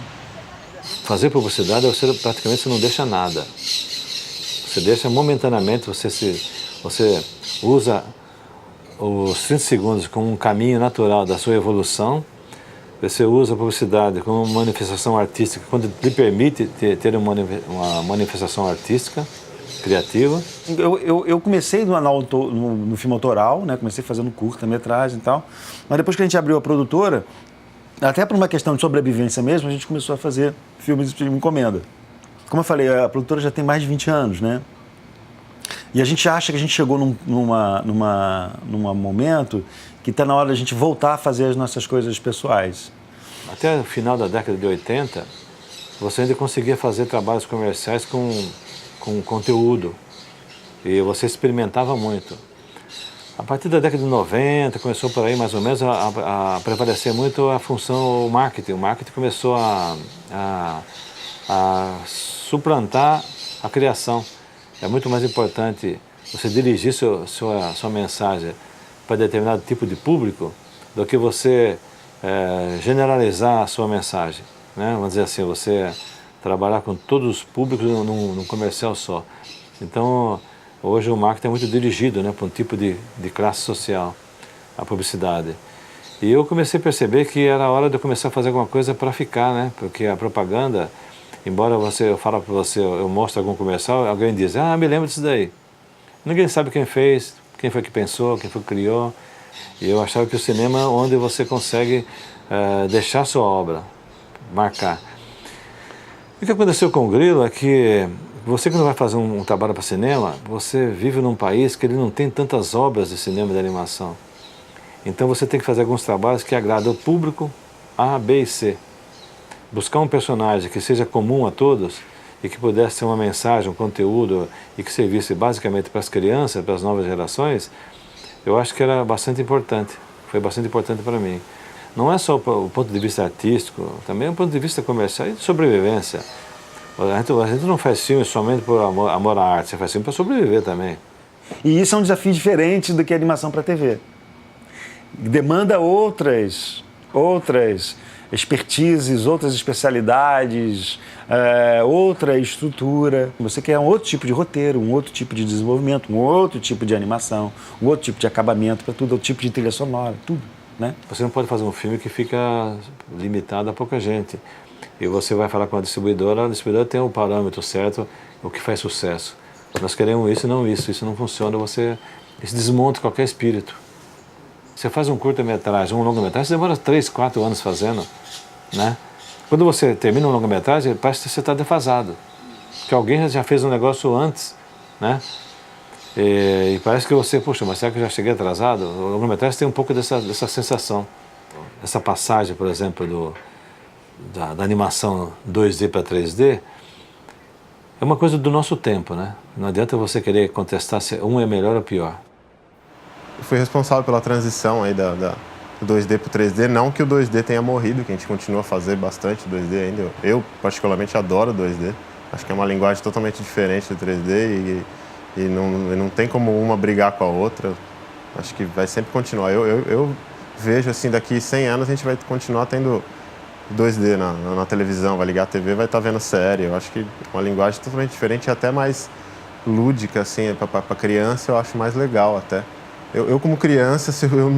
Fazer publicidade, praticamente não deixa nada. Você deixa momentaneamente, você usa os 30 segundos como um caminho natural da sua evolução. Você usa a publicidade como uma manifestação artística, quando lhe permite ter uma manifestação artística, criativa. Eu comecei no filme autoral, né? Comecei fazendo curta-metragem e tal, mas depois que a gente abriu a produtora, até por uma questão de sobrevivência mesmo, a gente começou a fazer filmes de encomenda. Como eu falei, a produtora já tem mais de 20 anos, né? E a gente acha que a gente chegou num momento que está na hora de a gente voltar a fazer as nossas coisas pessoais. Até o final da década de 80, você ainda conseguia fazer trabalhos comerciais com conteúdo. E você experimentava muito. A partir da década de 90, começou por aí mais ou menos a prevalecer muito a função o marketing. O marketing começou a suplantar a criação. É muito mais importante você dirigir sua mensagem para determinado tipo de público do que você generalizar a sua mensagem, né? Vamos dizer assim, você trabalhar com todos os públicos num comercial só. Então, hoje o marketing é muito dirigido, né, para um tipo de classe social, a publicidade. E eu comecei a perceber que era hora de eu começar a fazer alguma coisa para ficar, né? Porque a propaganda, embora eu fale para você, eu mostro algum comercial, alguém diz, me lembro disso daí. Ninguém sabe quem fez, quem foi que pensou, quem foi que criou. E eu achava que o cinema é onde você consegue deixar sua obra, marcar. O que aconteceu com o Grilo é que você, quando vai fazer um trabalho para cinema, você vive num país que ele não tem tantas obras de cinema e de animação. Então você tem que fazer alguns trabalhos que agradam o público A, B e C. Buscar um personagem que seja comum a todos e que pudesse ter uma mensagem, um conteúdo e que servisse basicamente para as crianças, para as novas gerações, eu acho que era bastante importante. Foi bastante importante para mim. Não é só o ponto de vista artístico, também é o ponto de vista comercial e de sobrevivência. A gente não faz filme somente por amor à arte, você faz filme para sobreviver também. E isso é um desafio diferente do que a animação para a TV. Demanda outras expertises, outras especialidades, outra estrutura. Você quer um outro tipo de roteiro, um outro tipo de desenvolvimento, um outro tipo de animação, um outro tipo de acabamento para tudo, outro tipo de trilha sonora, tudo, né? Você não pode fazer um filme que fica limitado a pouca gente. E você vai falar com a distribuidora tem o parâmetro certo, o que faz sucesso. Nós queremos isso e não isso não funciona, isso desmonta qualquer espírito. Você faz um curta-metragem, um longa-metragem, você demora 3, 4 anos fazendo, né? Quando você termina um longa-metragem, parece que você está defasado. Que alguém já fez um negócio antes, né? E parece que você, poxa, mas será que eu já cheguei atrasado? O longa-metragem tem um pouco dessa sensação. Essa passagem, por exemplo, da animação 2D para 3D, é uma coisa do nosso tempo, né? Não adianta você querer contestar se um é melhor ou pior. Eu fui responsável pela transição aí do 2D para o 3D, não que o 2D tenha morrido, que a gente continua a fazer bastante 2D ainda. Eu particularmente adoro 2D, acho que é uma linguagem totalmente diferente do 3D e não tem como uma brigar com a outra, acho que vai sempre continuar. Eu vejo assim, daqui 100 anos a gente vai continuar tendo 2D na televisão, vai ligar a TV, vai estar vendo série. Eu acho que uma linguagem totalmente diferente e até mais lúdica, assim, para criança eu acho mais legal até. Eu como criança, se eu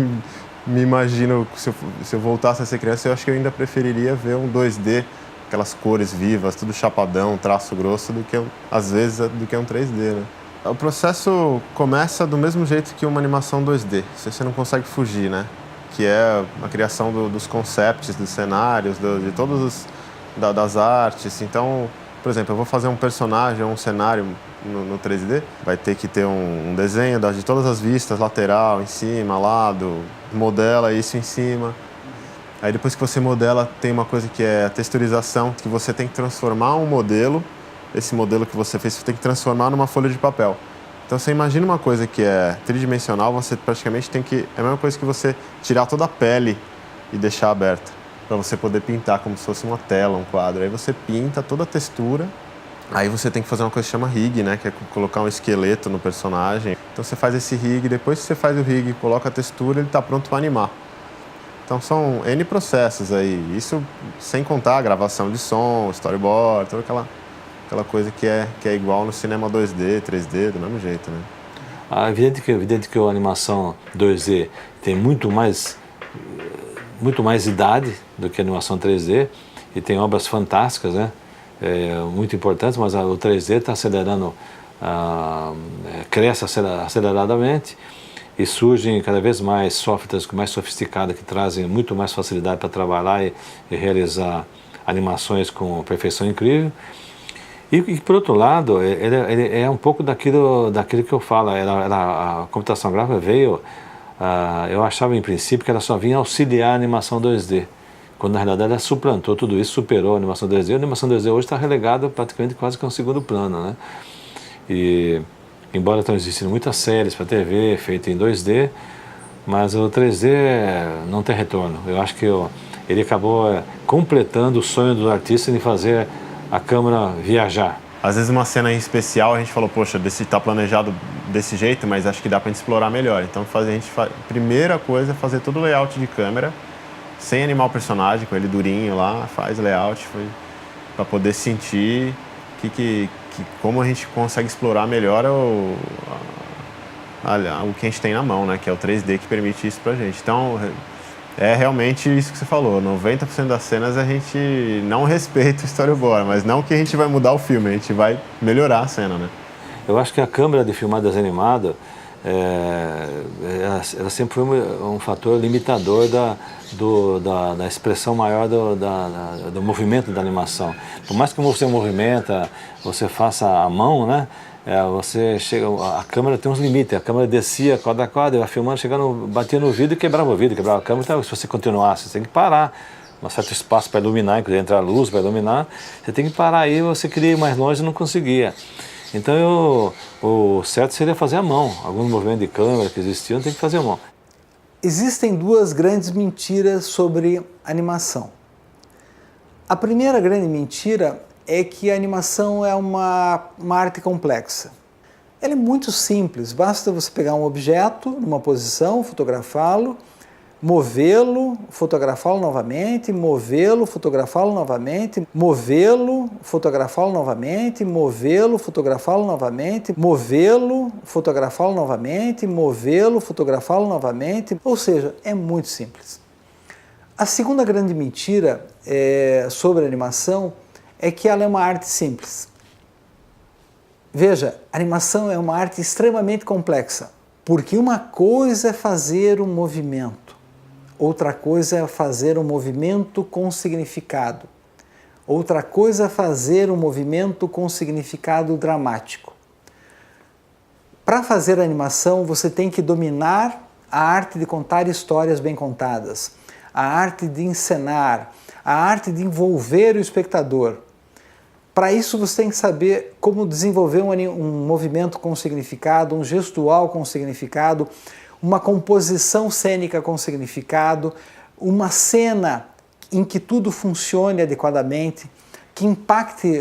me imagino, se eu voltasse a ser criança, eu acho que eu ainda preferiria ver um 2D, aquelas cores vivas, tudo chapadão, traço grosso, às vezes, do que um 3D, né? O processo começa do mesmo jeito que uma animação 2D, você não consegue fugir, né? Que é a criação dos concepts, dos cenários, de todas das artes. Então, por exemplo, eu vou fazer um personagem, um cenário no 3D, vai ter que ter um desenho de todas as vistas, lateral, em cima, lado, modela isso em cima. Aí depois que você modela, tem uma coisa que é a texturização, que você tem que transformar um modelo, esse modelo que você fez, você tem que transformar numa folha de papel. Então você imagina uma coisa que é tridimensional, você praticamente tem que... É a mesma coisa que você tirar toda a pele e deixar aberta, para você poder pintar como se fosse uma tela, um quadro. Aí você pinta toda a textura, aí você tem que fazer uma coisa que chama rig, né? Que é colocar um esqueleto no personagem. Então você faz esse rig, depois que você faz o rig e coloca a textura, ele está pronto para animar. Então são N processos aí, isso sem contar a gravação de som, storyboard, toda aquela coisa que é igual no cinema 2D, 3D, do mesmo jeito, né? É evidente que a animação 2D tem muito mais idade do que a animação 3D, e tem obras fantásticas, né? Muito importantes, mas o 3D está acelerando, cresce aceleradamente, e surgem cada vez mais softwares mais sofisticados que trazem muito mais facilidade para trabalhar e realizar animações com perfeição incrível. E por outro lado, ele é um pouco daquilo que eu falo. A computação gráfica veio, eu achava em princípio que ela só vinha auxiliar a animação 2D, quando na realidade ela suplantou tudo isso, superou a animação 2D. A animação 2D hoje está relegada praticamente quase que a um segundo plano, né? E embora estão existindo muitas séries para TV feitas em 2D, mas o 3D não tem retorno. Eu acho que ele acabou completando o sonho dos artistas de fazer a câmera viajar. Às vezes uma cena em especial a gente falou, poxa, está planejado desse jeito, mas acho que dá para a gente explorar melhor. Então primeira coisa é fazer todo o layout de câmera, sem animar o personagem, com ele durinho lá, faz layout para poder sentir como a gente consegue explorar melhor o que a gente tem na mão, né? Que é o 3D que permite isso pra gente. Então, é realmente isso que você falou. 90% das cenas a gente não respeita o storyboard, mas não que a gente vai mudar o filme, a gente vai melhorar a cena, né? Eu acho que a câmera de filmadas animadas, ela sempre foi um fator limitador da expressão maior do movimento da animação. Por mais que você movimenta, você faça à mão, né? A câmera tem uns limites. A câmera descia quadro a quadro, ia filmando, batia no vidro e quebrava o vidro, quebrava a câmera. Então, se você continuasse, você tem que parar. Um certo espaço para iluminar, inclusive entrar a luz para iluminar, você tem que parar aí, você queria ir mais longe e não conseguia. Então, o certo seria fazer à mão. Alguns movimentos de câmera que existiam, tem que fazer à mão. Existem duas grandes mentiras sobre animação. A primeira grande mentira é que a animação é uma arte complexa. Ela é muito simples, basta você pegar um objeto numa posição, fotografá-lo, movê-lo, fotografá-lo novamente, movê-lo, fotografá-lo novamente, movê-lo, fotografá-lo novamente, movê-lo, fotografá-lo novamente, movê-lo, fotografá-lo novamente, movê-lo, fotografá-lo novamente. Ou seja, é muito simples. A segunda grande mentira sobre a animação é que ela é uma arte simples. Veja, a animação é uma arte extremamente complexa, porque uma coisa é fazer um movimento, outra coisa é fazer um movimento com significado, outra coisa é fazer um movimento com significado dramático. Para fazer animação, você tem que dominar a arte de contar histórias bem contadas, a arte de encenar, a arte de envolver o espectador. Para isso, você tem que saber como desenvolver um movimento com significado, um gestual com significado, uma composição cênica com significado, uma cena em que tudo funcione adequadamente, que impacte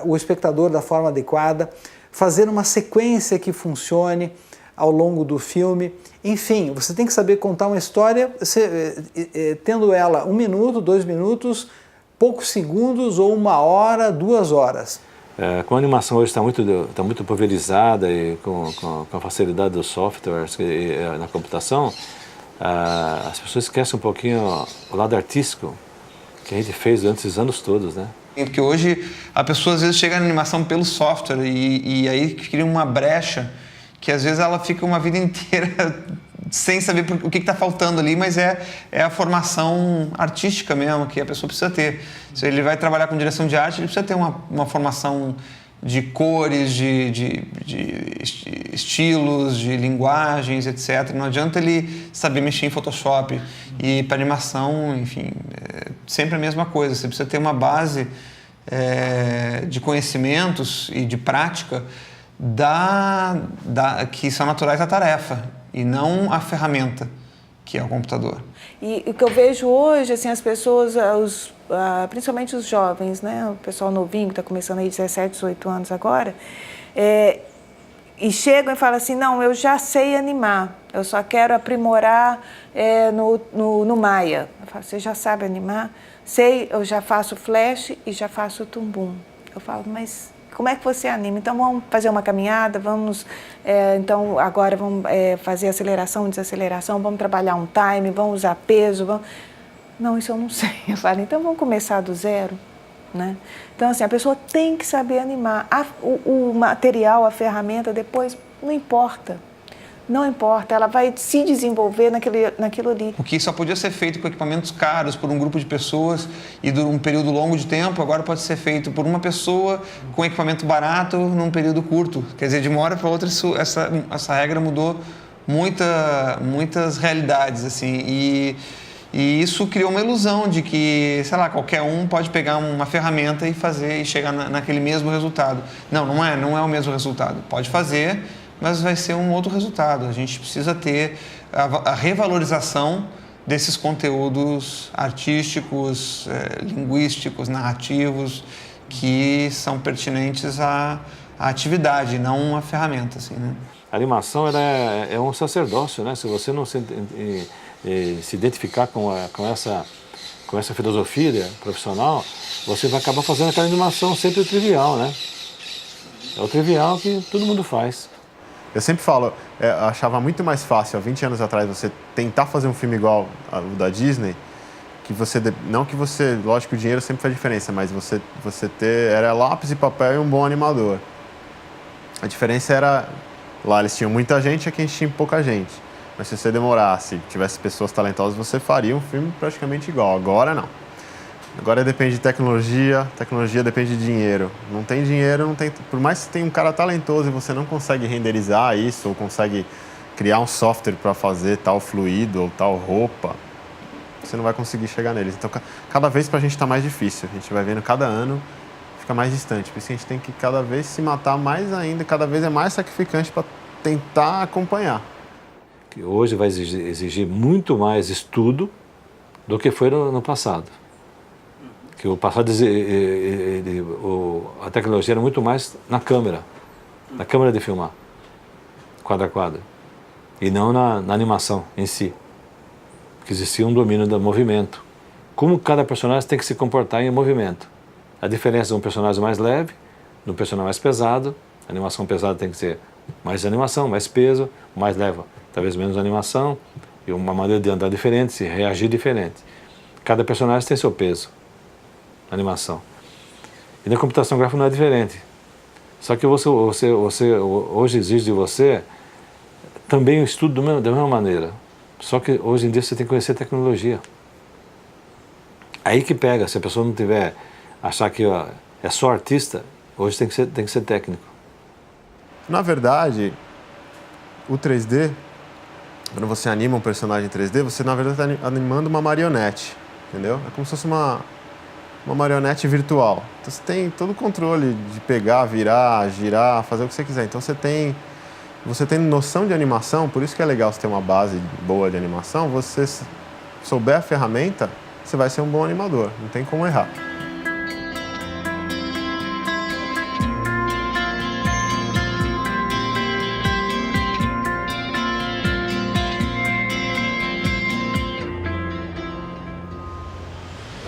o espectador da forma adequada, fazer uma sequência que funcione ao longo do filme. Enfim, você tem que saber contar uma história, tendo ela 1 minuto, 2 minutos, poucos segundos ou 1 hora, 2 horas. Com a animação hoje está muito pulverizada e com a facilidade dos softwares na computação, as pessoas esquecem um pouquinho o lado artístico que a gente fez durante esses anos todos, né? Porque hoje a pessoa às vezes chega na animação pelo software e aí cria uma brecha que às vezes ela fica uma vida inteira sem saber o que está faltando ali, mas é a formação artística mesmo que a pessoa precisa ter. Se ele vai trabalhar com direção de arte, ele precisa ter uma formação de cores, de estilos, de linguagens, etc. Não adianta ele saber mexer em Photoshop. E para animação, enfim, é sempre a mesma coisa. Você precisa ter uma base de conhecimentos e de prática que são naturais da tarefa e não a ferramenta que é o computador. E o que eu vejo hoje, assim, as pessoas, principalmente os jovens, né, o pessoal novinho que está começando aí 17, 18 anos agora, e chegam e falam assim, não, eu já sei animar, eu só quero aprimorar no Maya. Eu falo, você já sabe animar? Sei, eu já faço Flash e já faço Toon Boom. Eu falo, mas Como é que você anima? Então, vamos fazer uma caminhada, vamos, então, agora vamos fazer aceleração, desaceleração, vamos trabalhar um time, vamos usar peso, vamos... Não, isso eu não sei. Eu falo, então vamos começar do zero, né? Então, assim, a pessoa tem que saber animar. O material, a ferramenta, depois, não importa. Não importa, ela vai se desenvolver naquilo ali. O que só podia ser feito com equipamentos caros por um grupo de pessoas e por um período longo de tempo, agora pode ser feito por uma pessoa com equipamento barato num período curto. Quer dizer, de uma hora para outra, essa regra mudou muitas realidades, assim, e isso criou uma ilusão de que, sei lá, qualquer um pode pegar uma ferramenta e fazer e chegar naquele mesmo resultado. Não é o mesmo resultado. Pode fazer, mas vai ser um outro resultado. A gente precisa ter a revalorização desses conteúdos artísticos, linguísticos, narrativos, que são pertinentes à atividade, não uma ferramenta, assim, né? A animação é um sacerdócio, né? Se você não se identificar com essa filosofia profissional, você vai acabar fazendo aquela animação sempre trivial, né? É o trivial que todo mundo faz. Eu sempre falo, eu achava muito mais fácil, há 20 anos atrás, você tentar fazer um filme igual ao da Disney, que você, não que você, lógico que o dinheiro sempre faz diferença, mas você ter, era lápis e papel e um bom animador. A diferença era, lá eles tinham muita gente, aqui a gente tinha pouca gente. Mas se você demorasse, tivesse pessoas talentosas, você faria um filme praticamente igual. Agora não. Agora depende de tecnologia depende de dinheiro. Não tem dinheiro, não tem. Por mais que você tenha um cara talentoso e você não consegue renderizar isso, ou consegue criar um software para fazer tal fluido ou tal roupa, você não vai conseguir chegar neles. Então, cada vez para a gente está mais difícil. A gente vai vendo cada ano, fica mais distante. Por isso que a gente tem que cada vez se matar mais ainda, cada vez é mais sacrificante para tentar acompanhar. Que hoje vai exigir muito mais estudo do que foi no passado. Que o passado, a tecnologia era muito mais na câmera de filmar, quadro a quadro, e não na animação em si, porque existia um domínio do movimento. Como cada personagem tem que se comportar em movimento. A diferença de um personagem mais leve, de um personagem mais pesado, a animação pesada tem que ser mais animação, mais peso, mais leve, talvez menos animação, e uma maneira de andar diferente, se reagir diferente. Cada personagem tem seu peso. Animação. E na computação gráfica não é diferente. Só que você hoje exige de você também o estudo da mesma maneira. Só que hoje em dia você tem que conhecer tecnologia. Aí que pega, se a pessoa não tiver, achar que é só artista, hoje tem que ser técnico. Na verdade, o 3D, quando você anima um personagem em 3D, você na verdade está animando uma marionete, entendeu? É como se fosse uma marionete virtual. Então você tem todo o controle de pegar, virar, girar, fazer o que você quiser. Então você tem noção de animação, por isso que é legal você ter uma base boa de animação. Você souber a ferramenta, você vai ser um bom animador, não tem como errar.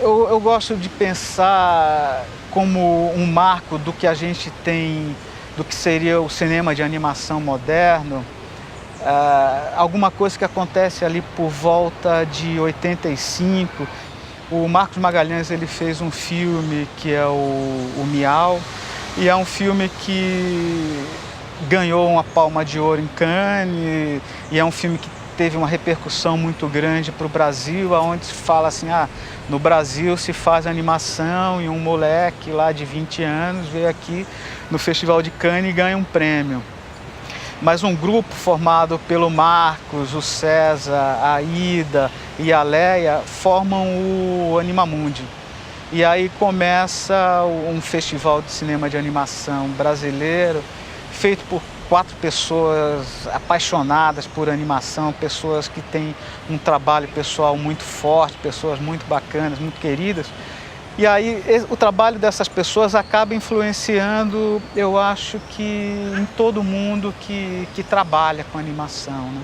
Eu gosto de pensar como um marco do que a gente tem, do que seria o cinema de animação moderno, alguma coisa que acontece ali por volta de 85. O Marcos Magalhães ele fez um filme que é o Miau, e é um filme que ganhou uma Palma de Ouro em Cannes, e é um filme que teve uma repercussão muito grande para o Brasil, onde se fala assim, no Brasil se faz animação e um moleque lá de 20 anos veio aqui no Festival de Cannes e ganha um prêmio. Mas um grupo formado pelo Marcos, o César, a Ida e a Leia formam o Animamundi. E aí começa um festival de cinema de animação brasileiro, feito por 4 pessoas apaixonadas por animação, pessoas que têm um trabalho pessoal muito forte, pessoas muito bacanas, muito queridas. E aí o trabalho dessas pessoas acaba influenciando, eu acho que em todo mundo que trabalha com animação, né?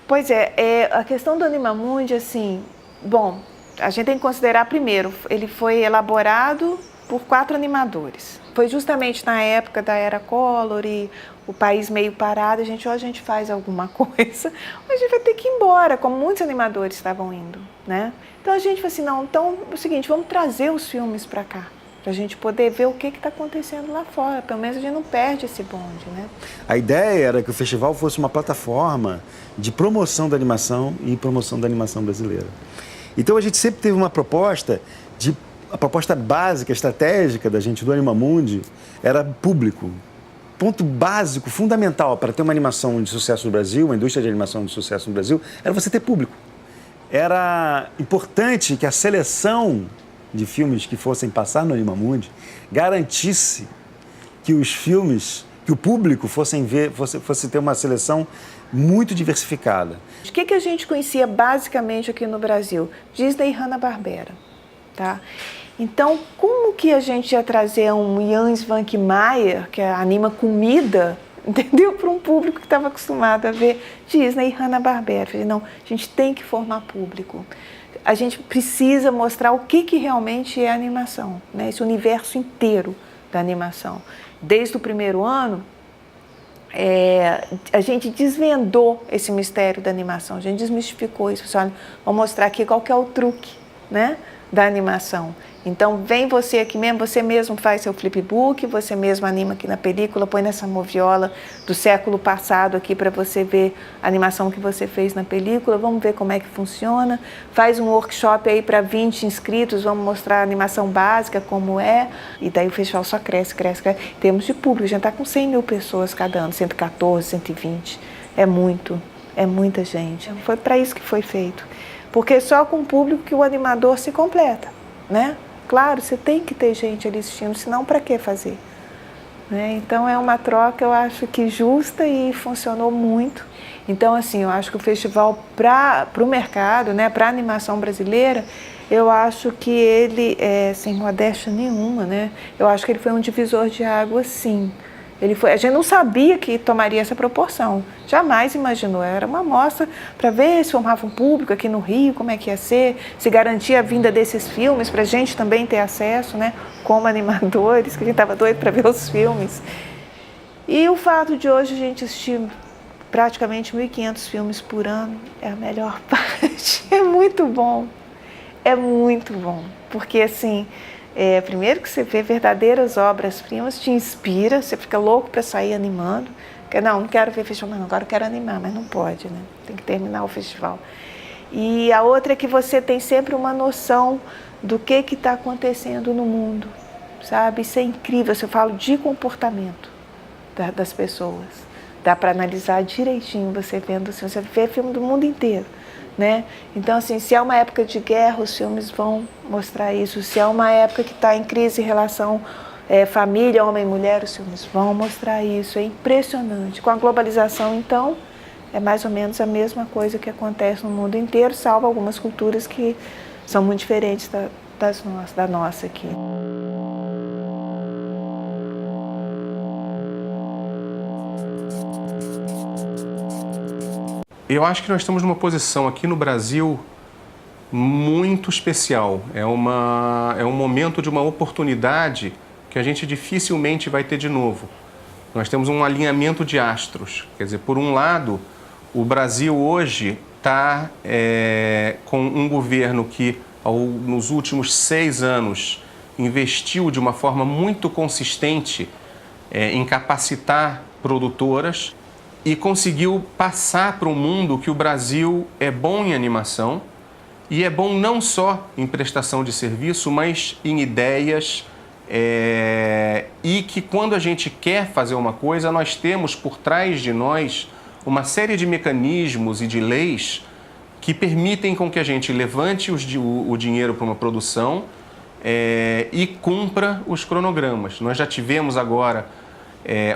Pois é, a questão do Animamundi, assim, bom, a gente tem que considerar primeiro, ele foi elaborado por 4 animadores. Foi justamente na época da Era Collor e o país meio parado, a gente faz alguma coisa, ou a gente vai ter que ir embora, como muitos animadores estavam indo, né? Então a gente falou assim, não, então é o seguinte, vamos trazer os filmes para cá, para a gente poder ver o que está acontecendo lá fora, pelo menos a gente não perde esse bonde, né? A ideia era que o festival fosse uma plataforma de promoção da animação e promoção da animação brasileira. Então a gente sempre teve uma proposta a proposta básica, estratégica da gente do Animamundi era público. Ponto básico, fundamental para ter uma animação de sucesso no Brasil, uma indústria de animação de sucesso no Brasil, era você ter público. Era importante que a seleção de filmes que fossem passar no Animamundi garantisse que os filmes, que o público fosse ter uma seleção muito diversificada. O que a gente conhecia basicamente aqui no Brasil? Disney e Hanna-Barbera, tá? Então, como que a gente ia trazer um Jan Svankmajer, que anima comida, entendeu? Para um público que estava acostumado a ver Disney e Hanna-Barbera. Falei, não, a gente tem que formar público. A gente precisa mostrar o que realmente é animação, né? Esse universo inteiro da animação. Desde o primeiro ano, a gente desvendou esse mistério da animação, a gente desmistificou isso. Olha, vou mostrar aqui qual que é o truque, né, da animação. Então, vem você aqui mesmo, você mesmo faz seu flipbook, você mesmo anima aqui na película, põe nessa moviola do século passado aqui para você ver a animação que você fez na película, vamos ver como é que funciona, faz um workshop aí para 20 inscritos, vamos mostrar a animação básica, como é, e daí o festival só cresce, cresce, cresce. Em termos de público, a gente está com 100 mil pessoas cada ano, 114, 120, é muita gente. Foi para isso que foi feito, porque só com o público que o animador se completa, né? Claro, você tem que ter gente ali assistindo, senão para que fazer? Né? Então é uma troca, eu acho que justa e funcionou muito. Então, assim, eu acho que o festival para o mercado, né, para a animação brasileira, eu acho que ele, sem modéstia nenhuma, né, eu acho que ele foi um divisor de água, sim. A gente não sabia que tomaria essa proporção, jamais imaginou, era uma amostra para ver se formava um público aqui no Rio, como é que ia ser, se garantia a vinda desses filmes, para a gente também ter acesso, né, como animadores, que a gente estava doido para ver os filmes. E o fato de hoje a gente assistir praticamente 1.500 filmes por ano é a melhor parte, é muito bom, porque assim... primeiro que você vê verdadeiras obras-primas, te inspira, você fica louco para sair animando. Não quero ver festival, não, agora eu quero animar, mas não pode, né? Tem que terminar o festival. E a outra é que você tem sempre uma noção do que está acontecendo no mundo, sabe? Isso é incrível, eu falo de comportamento das pessoas. Dá para analisar direitinho, você vendo, assim, você vê filme do mundo inteiro. Né? Então, assim, se é uma época de guerra, os filmes vão mostrar isso. Se é uma época que está em crise em relação família, homem e mulher, os filmes vão mostrar isso. É impressionante. Com a globalização, então, é mais ou menos a mesma coisa que acontece no mundo inteiro, salvo algumas culturas que são muito diferentes da nossa aqui. Eu acho que nós estamos numa posição aqui no Brasil muito especial. É um momento de uma oportunidade que a gente dificilmente vai ter de novo. Nós temos um alinhamento de astros. Quer dizer, por um lado, o Brasil hoje está com um governo que, nos últimos 6 anos, investiu de uma forma muito consistente em capacitar produtoras e conseguiu passar para o mundo que o Brasil é bom em animação e é bom não só em prestação de serviço, mas em ideias e que quando a gente quer fazer uma coisa, nós temos por trás de nós uma série de mecanismos e de leis que permitem com que a gente levante o dinheiro para uma produção e cumpra os cronogramas. Nós já tivemos agora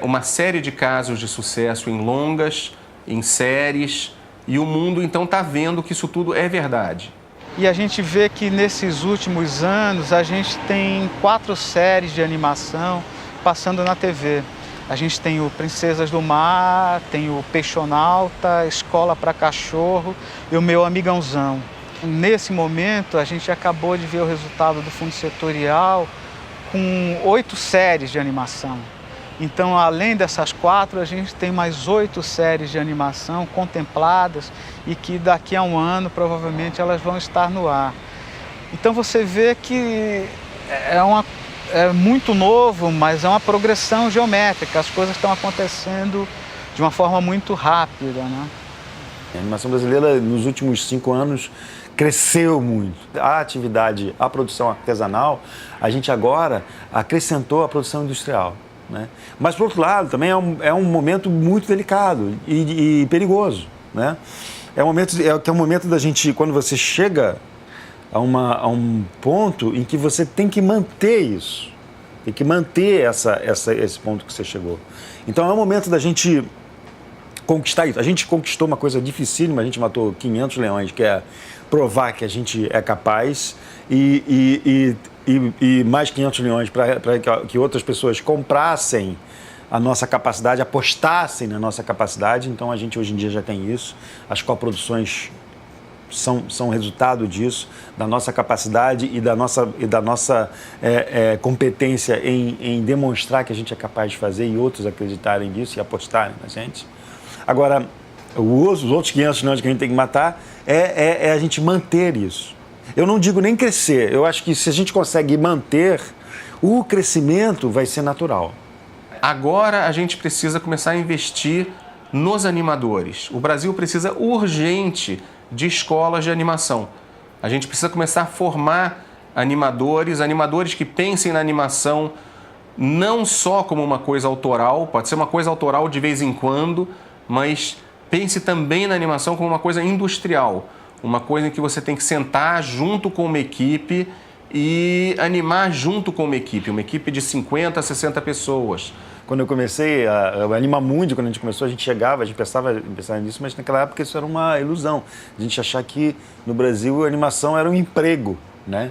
uma série de casos de sucesso em longas, em séries, e o mundo então está vendo que isso tudo é verdade. E a gente vê que nesses últimos anos a gente tem 4 séries de animação passando na TV. A gente tem o Princesas do Mar, tem o Peixonauta, Escola para Cachorro e o Meu Amigãozão. Nesse momento a gente acabou de ver o resultado do Fundo Setorial com 8 séries de animação. Então, além dessas 4, a gente tem mais 8 séries de animação contempladas e que daqui a um ano, provavelmente, elas vão estar no ar. Então, você vê que é muito novo, mas é uma progressão geométrica. As coisas estão acontecendo de uma forma muito rápida, né? A animação brasileira, nos últimos 5 anos, cresceu muito. A atividade, a produção artesanal, a gente agora acrescentou a produção industrial, né? Mas, por outro lado, também é um momento muito delicado e perigoso, né? É um momento da gente, quando você chega a um ponto em que você tem que manter isso, tem que manter esse ponto que você chegou. Então, é um momento da gente conquistar isso. A gente conquistou uma coisa dificílima, a gente matou 500 leões, que é provar que a gente é capaz e mais 500 leões para que outras pessoas comprassem a nossa capacidade, apostassem na nossa capacidade. Então, a gente hoje em dia já tem isso. As coproduções são resultado disso, da nossa capacidade e da nossa competência em demonstrar que a gente é capaz de fazer e outros acreditarem nisso e apostarem na gente. Agora, os outros 500 leões que a gente tem que matar é a gente manter isso. Eu não digo nem crescer, eu acho que se a gente consegue manter, o crescimento vai ser natural. Agora a gente precisa começar a investir nos animadores. O Brasil precisa urgente de escolas de animação. A gente precisa começar a formar animadores que pensem na animação não só como uma coisa autoral, pode ser uma coisa autoral de vez em quando, mas pense também na animação como uma coisa industrial, uma coisa em que você tem que sentar junto com uma equipe e animar junto com uma equipe de 50 a 60 pessoas. Quando eu comecei a Anima Mundi, quando a gente começou, a gente pensava nisso, mas naquela época isso era uma ilusão. A gente achar que no Brasil a animação era um emprego, né?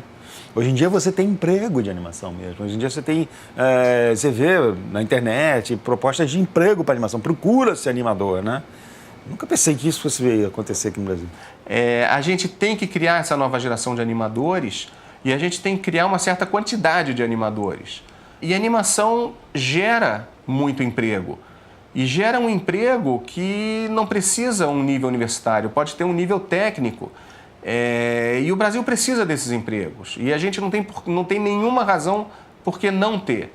Hoje em dia você tem emprego de animação mesmo. Hoje em dia você vê na internet propostas de emprego para animação. Procura ser animador, né? Nunca pensei que isso fosse acontecer aqui no Brasil. A gente tem que criar essa nova geração de animadores e a gente tem que criar uma certa quantidade de animadores. E a animação gera muito emprego. E gera um emprego que não precisa um nível universitário, pode ter um nível técnico. E o Brasil precisa desses empregos. E a gente não tem nenhuma razão por que não ter.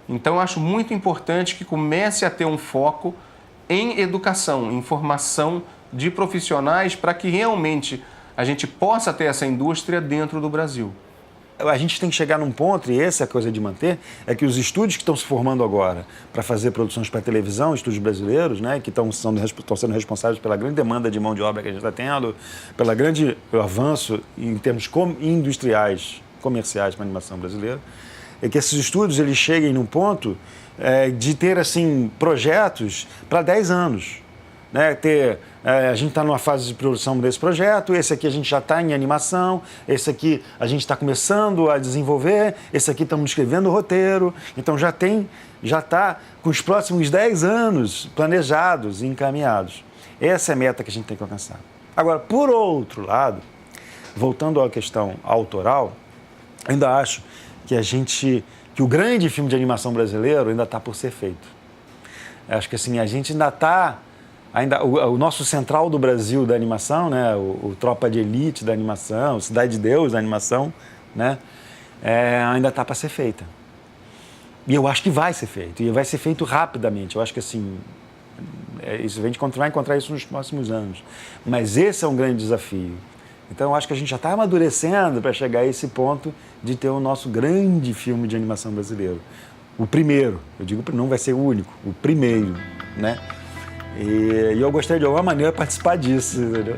Então, eu acho muito importante que comece a ter um foco em educação, em formação de profissionais para que realmente a gente possa ter essa indústria dentro do Brasil. A gente tem que chegar num ponto, e essa é a coisa de manter, é que os estúdios que estão se formando agora para fazer produções para televisão, estúdios brasileiros, né, que estão sendo responsáveis pela grande demanda de mão de obra que a gente está tendo, pelo grande avanço em termos industriais, comerciais para a animação brasileira, é que esses estúdios eles cheguem num ponto de ter assim, projetos para 10 anos. Né, a gente está numa fase de produção desse projeto, esse aqui a gente já está em animação, esse aqui a gente está começando a desenvolver, esse aqui estamos escrevendo o roteiro, então já está com os próximos 10 anos planejados e encaminhados. Essa é a meta que a gente tem que alcançar. Agora, por outro lado, voltando à questão autoral, ainda acho que o grande filme de animação brasileiro ainda está por ser feito. Acho que assim, a gente ainda está... o nosso central do Brasil da animação, né, o Tropa de Elite da animação, o Cidade de Deus da animação, né, ainda está para ser feita. E eu acho que vai ser feito, e vai ser feito rapidamente. Eu acho que assim, a gente vai encontrar isso nos próximos anos. Mas esse é um grande desafio. Então eu acho que a gente já está amadurecendo para chegar a esse ponto de ter o nosso grande filme de animação brasileiro. O primeiro, eu digo não vai ser o único, o primeiro, né? E eu gostaria de alguma maneira participar disso, entendeu?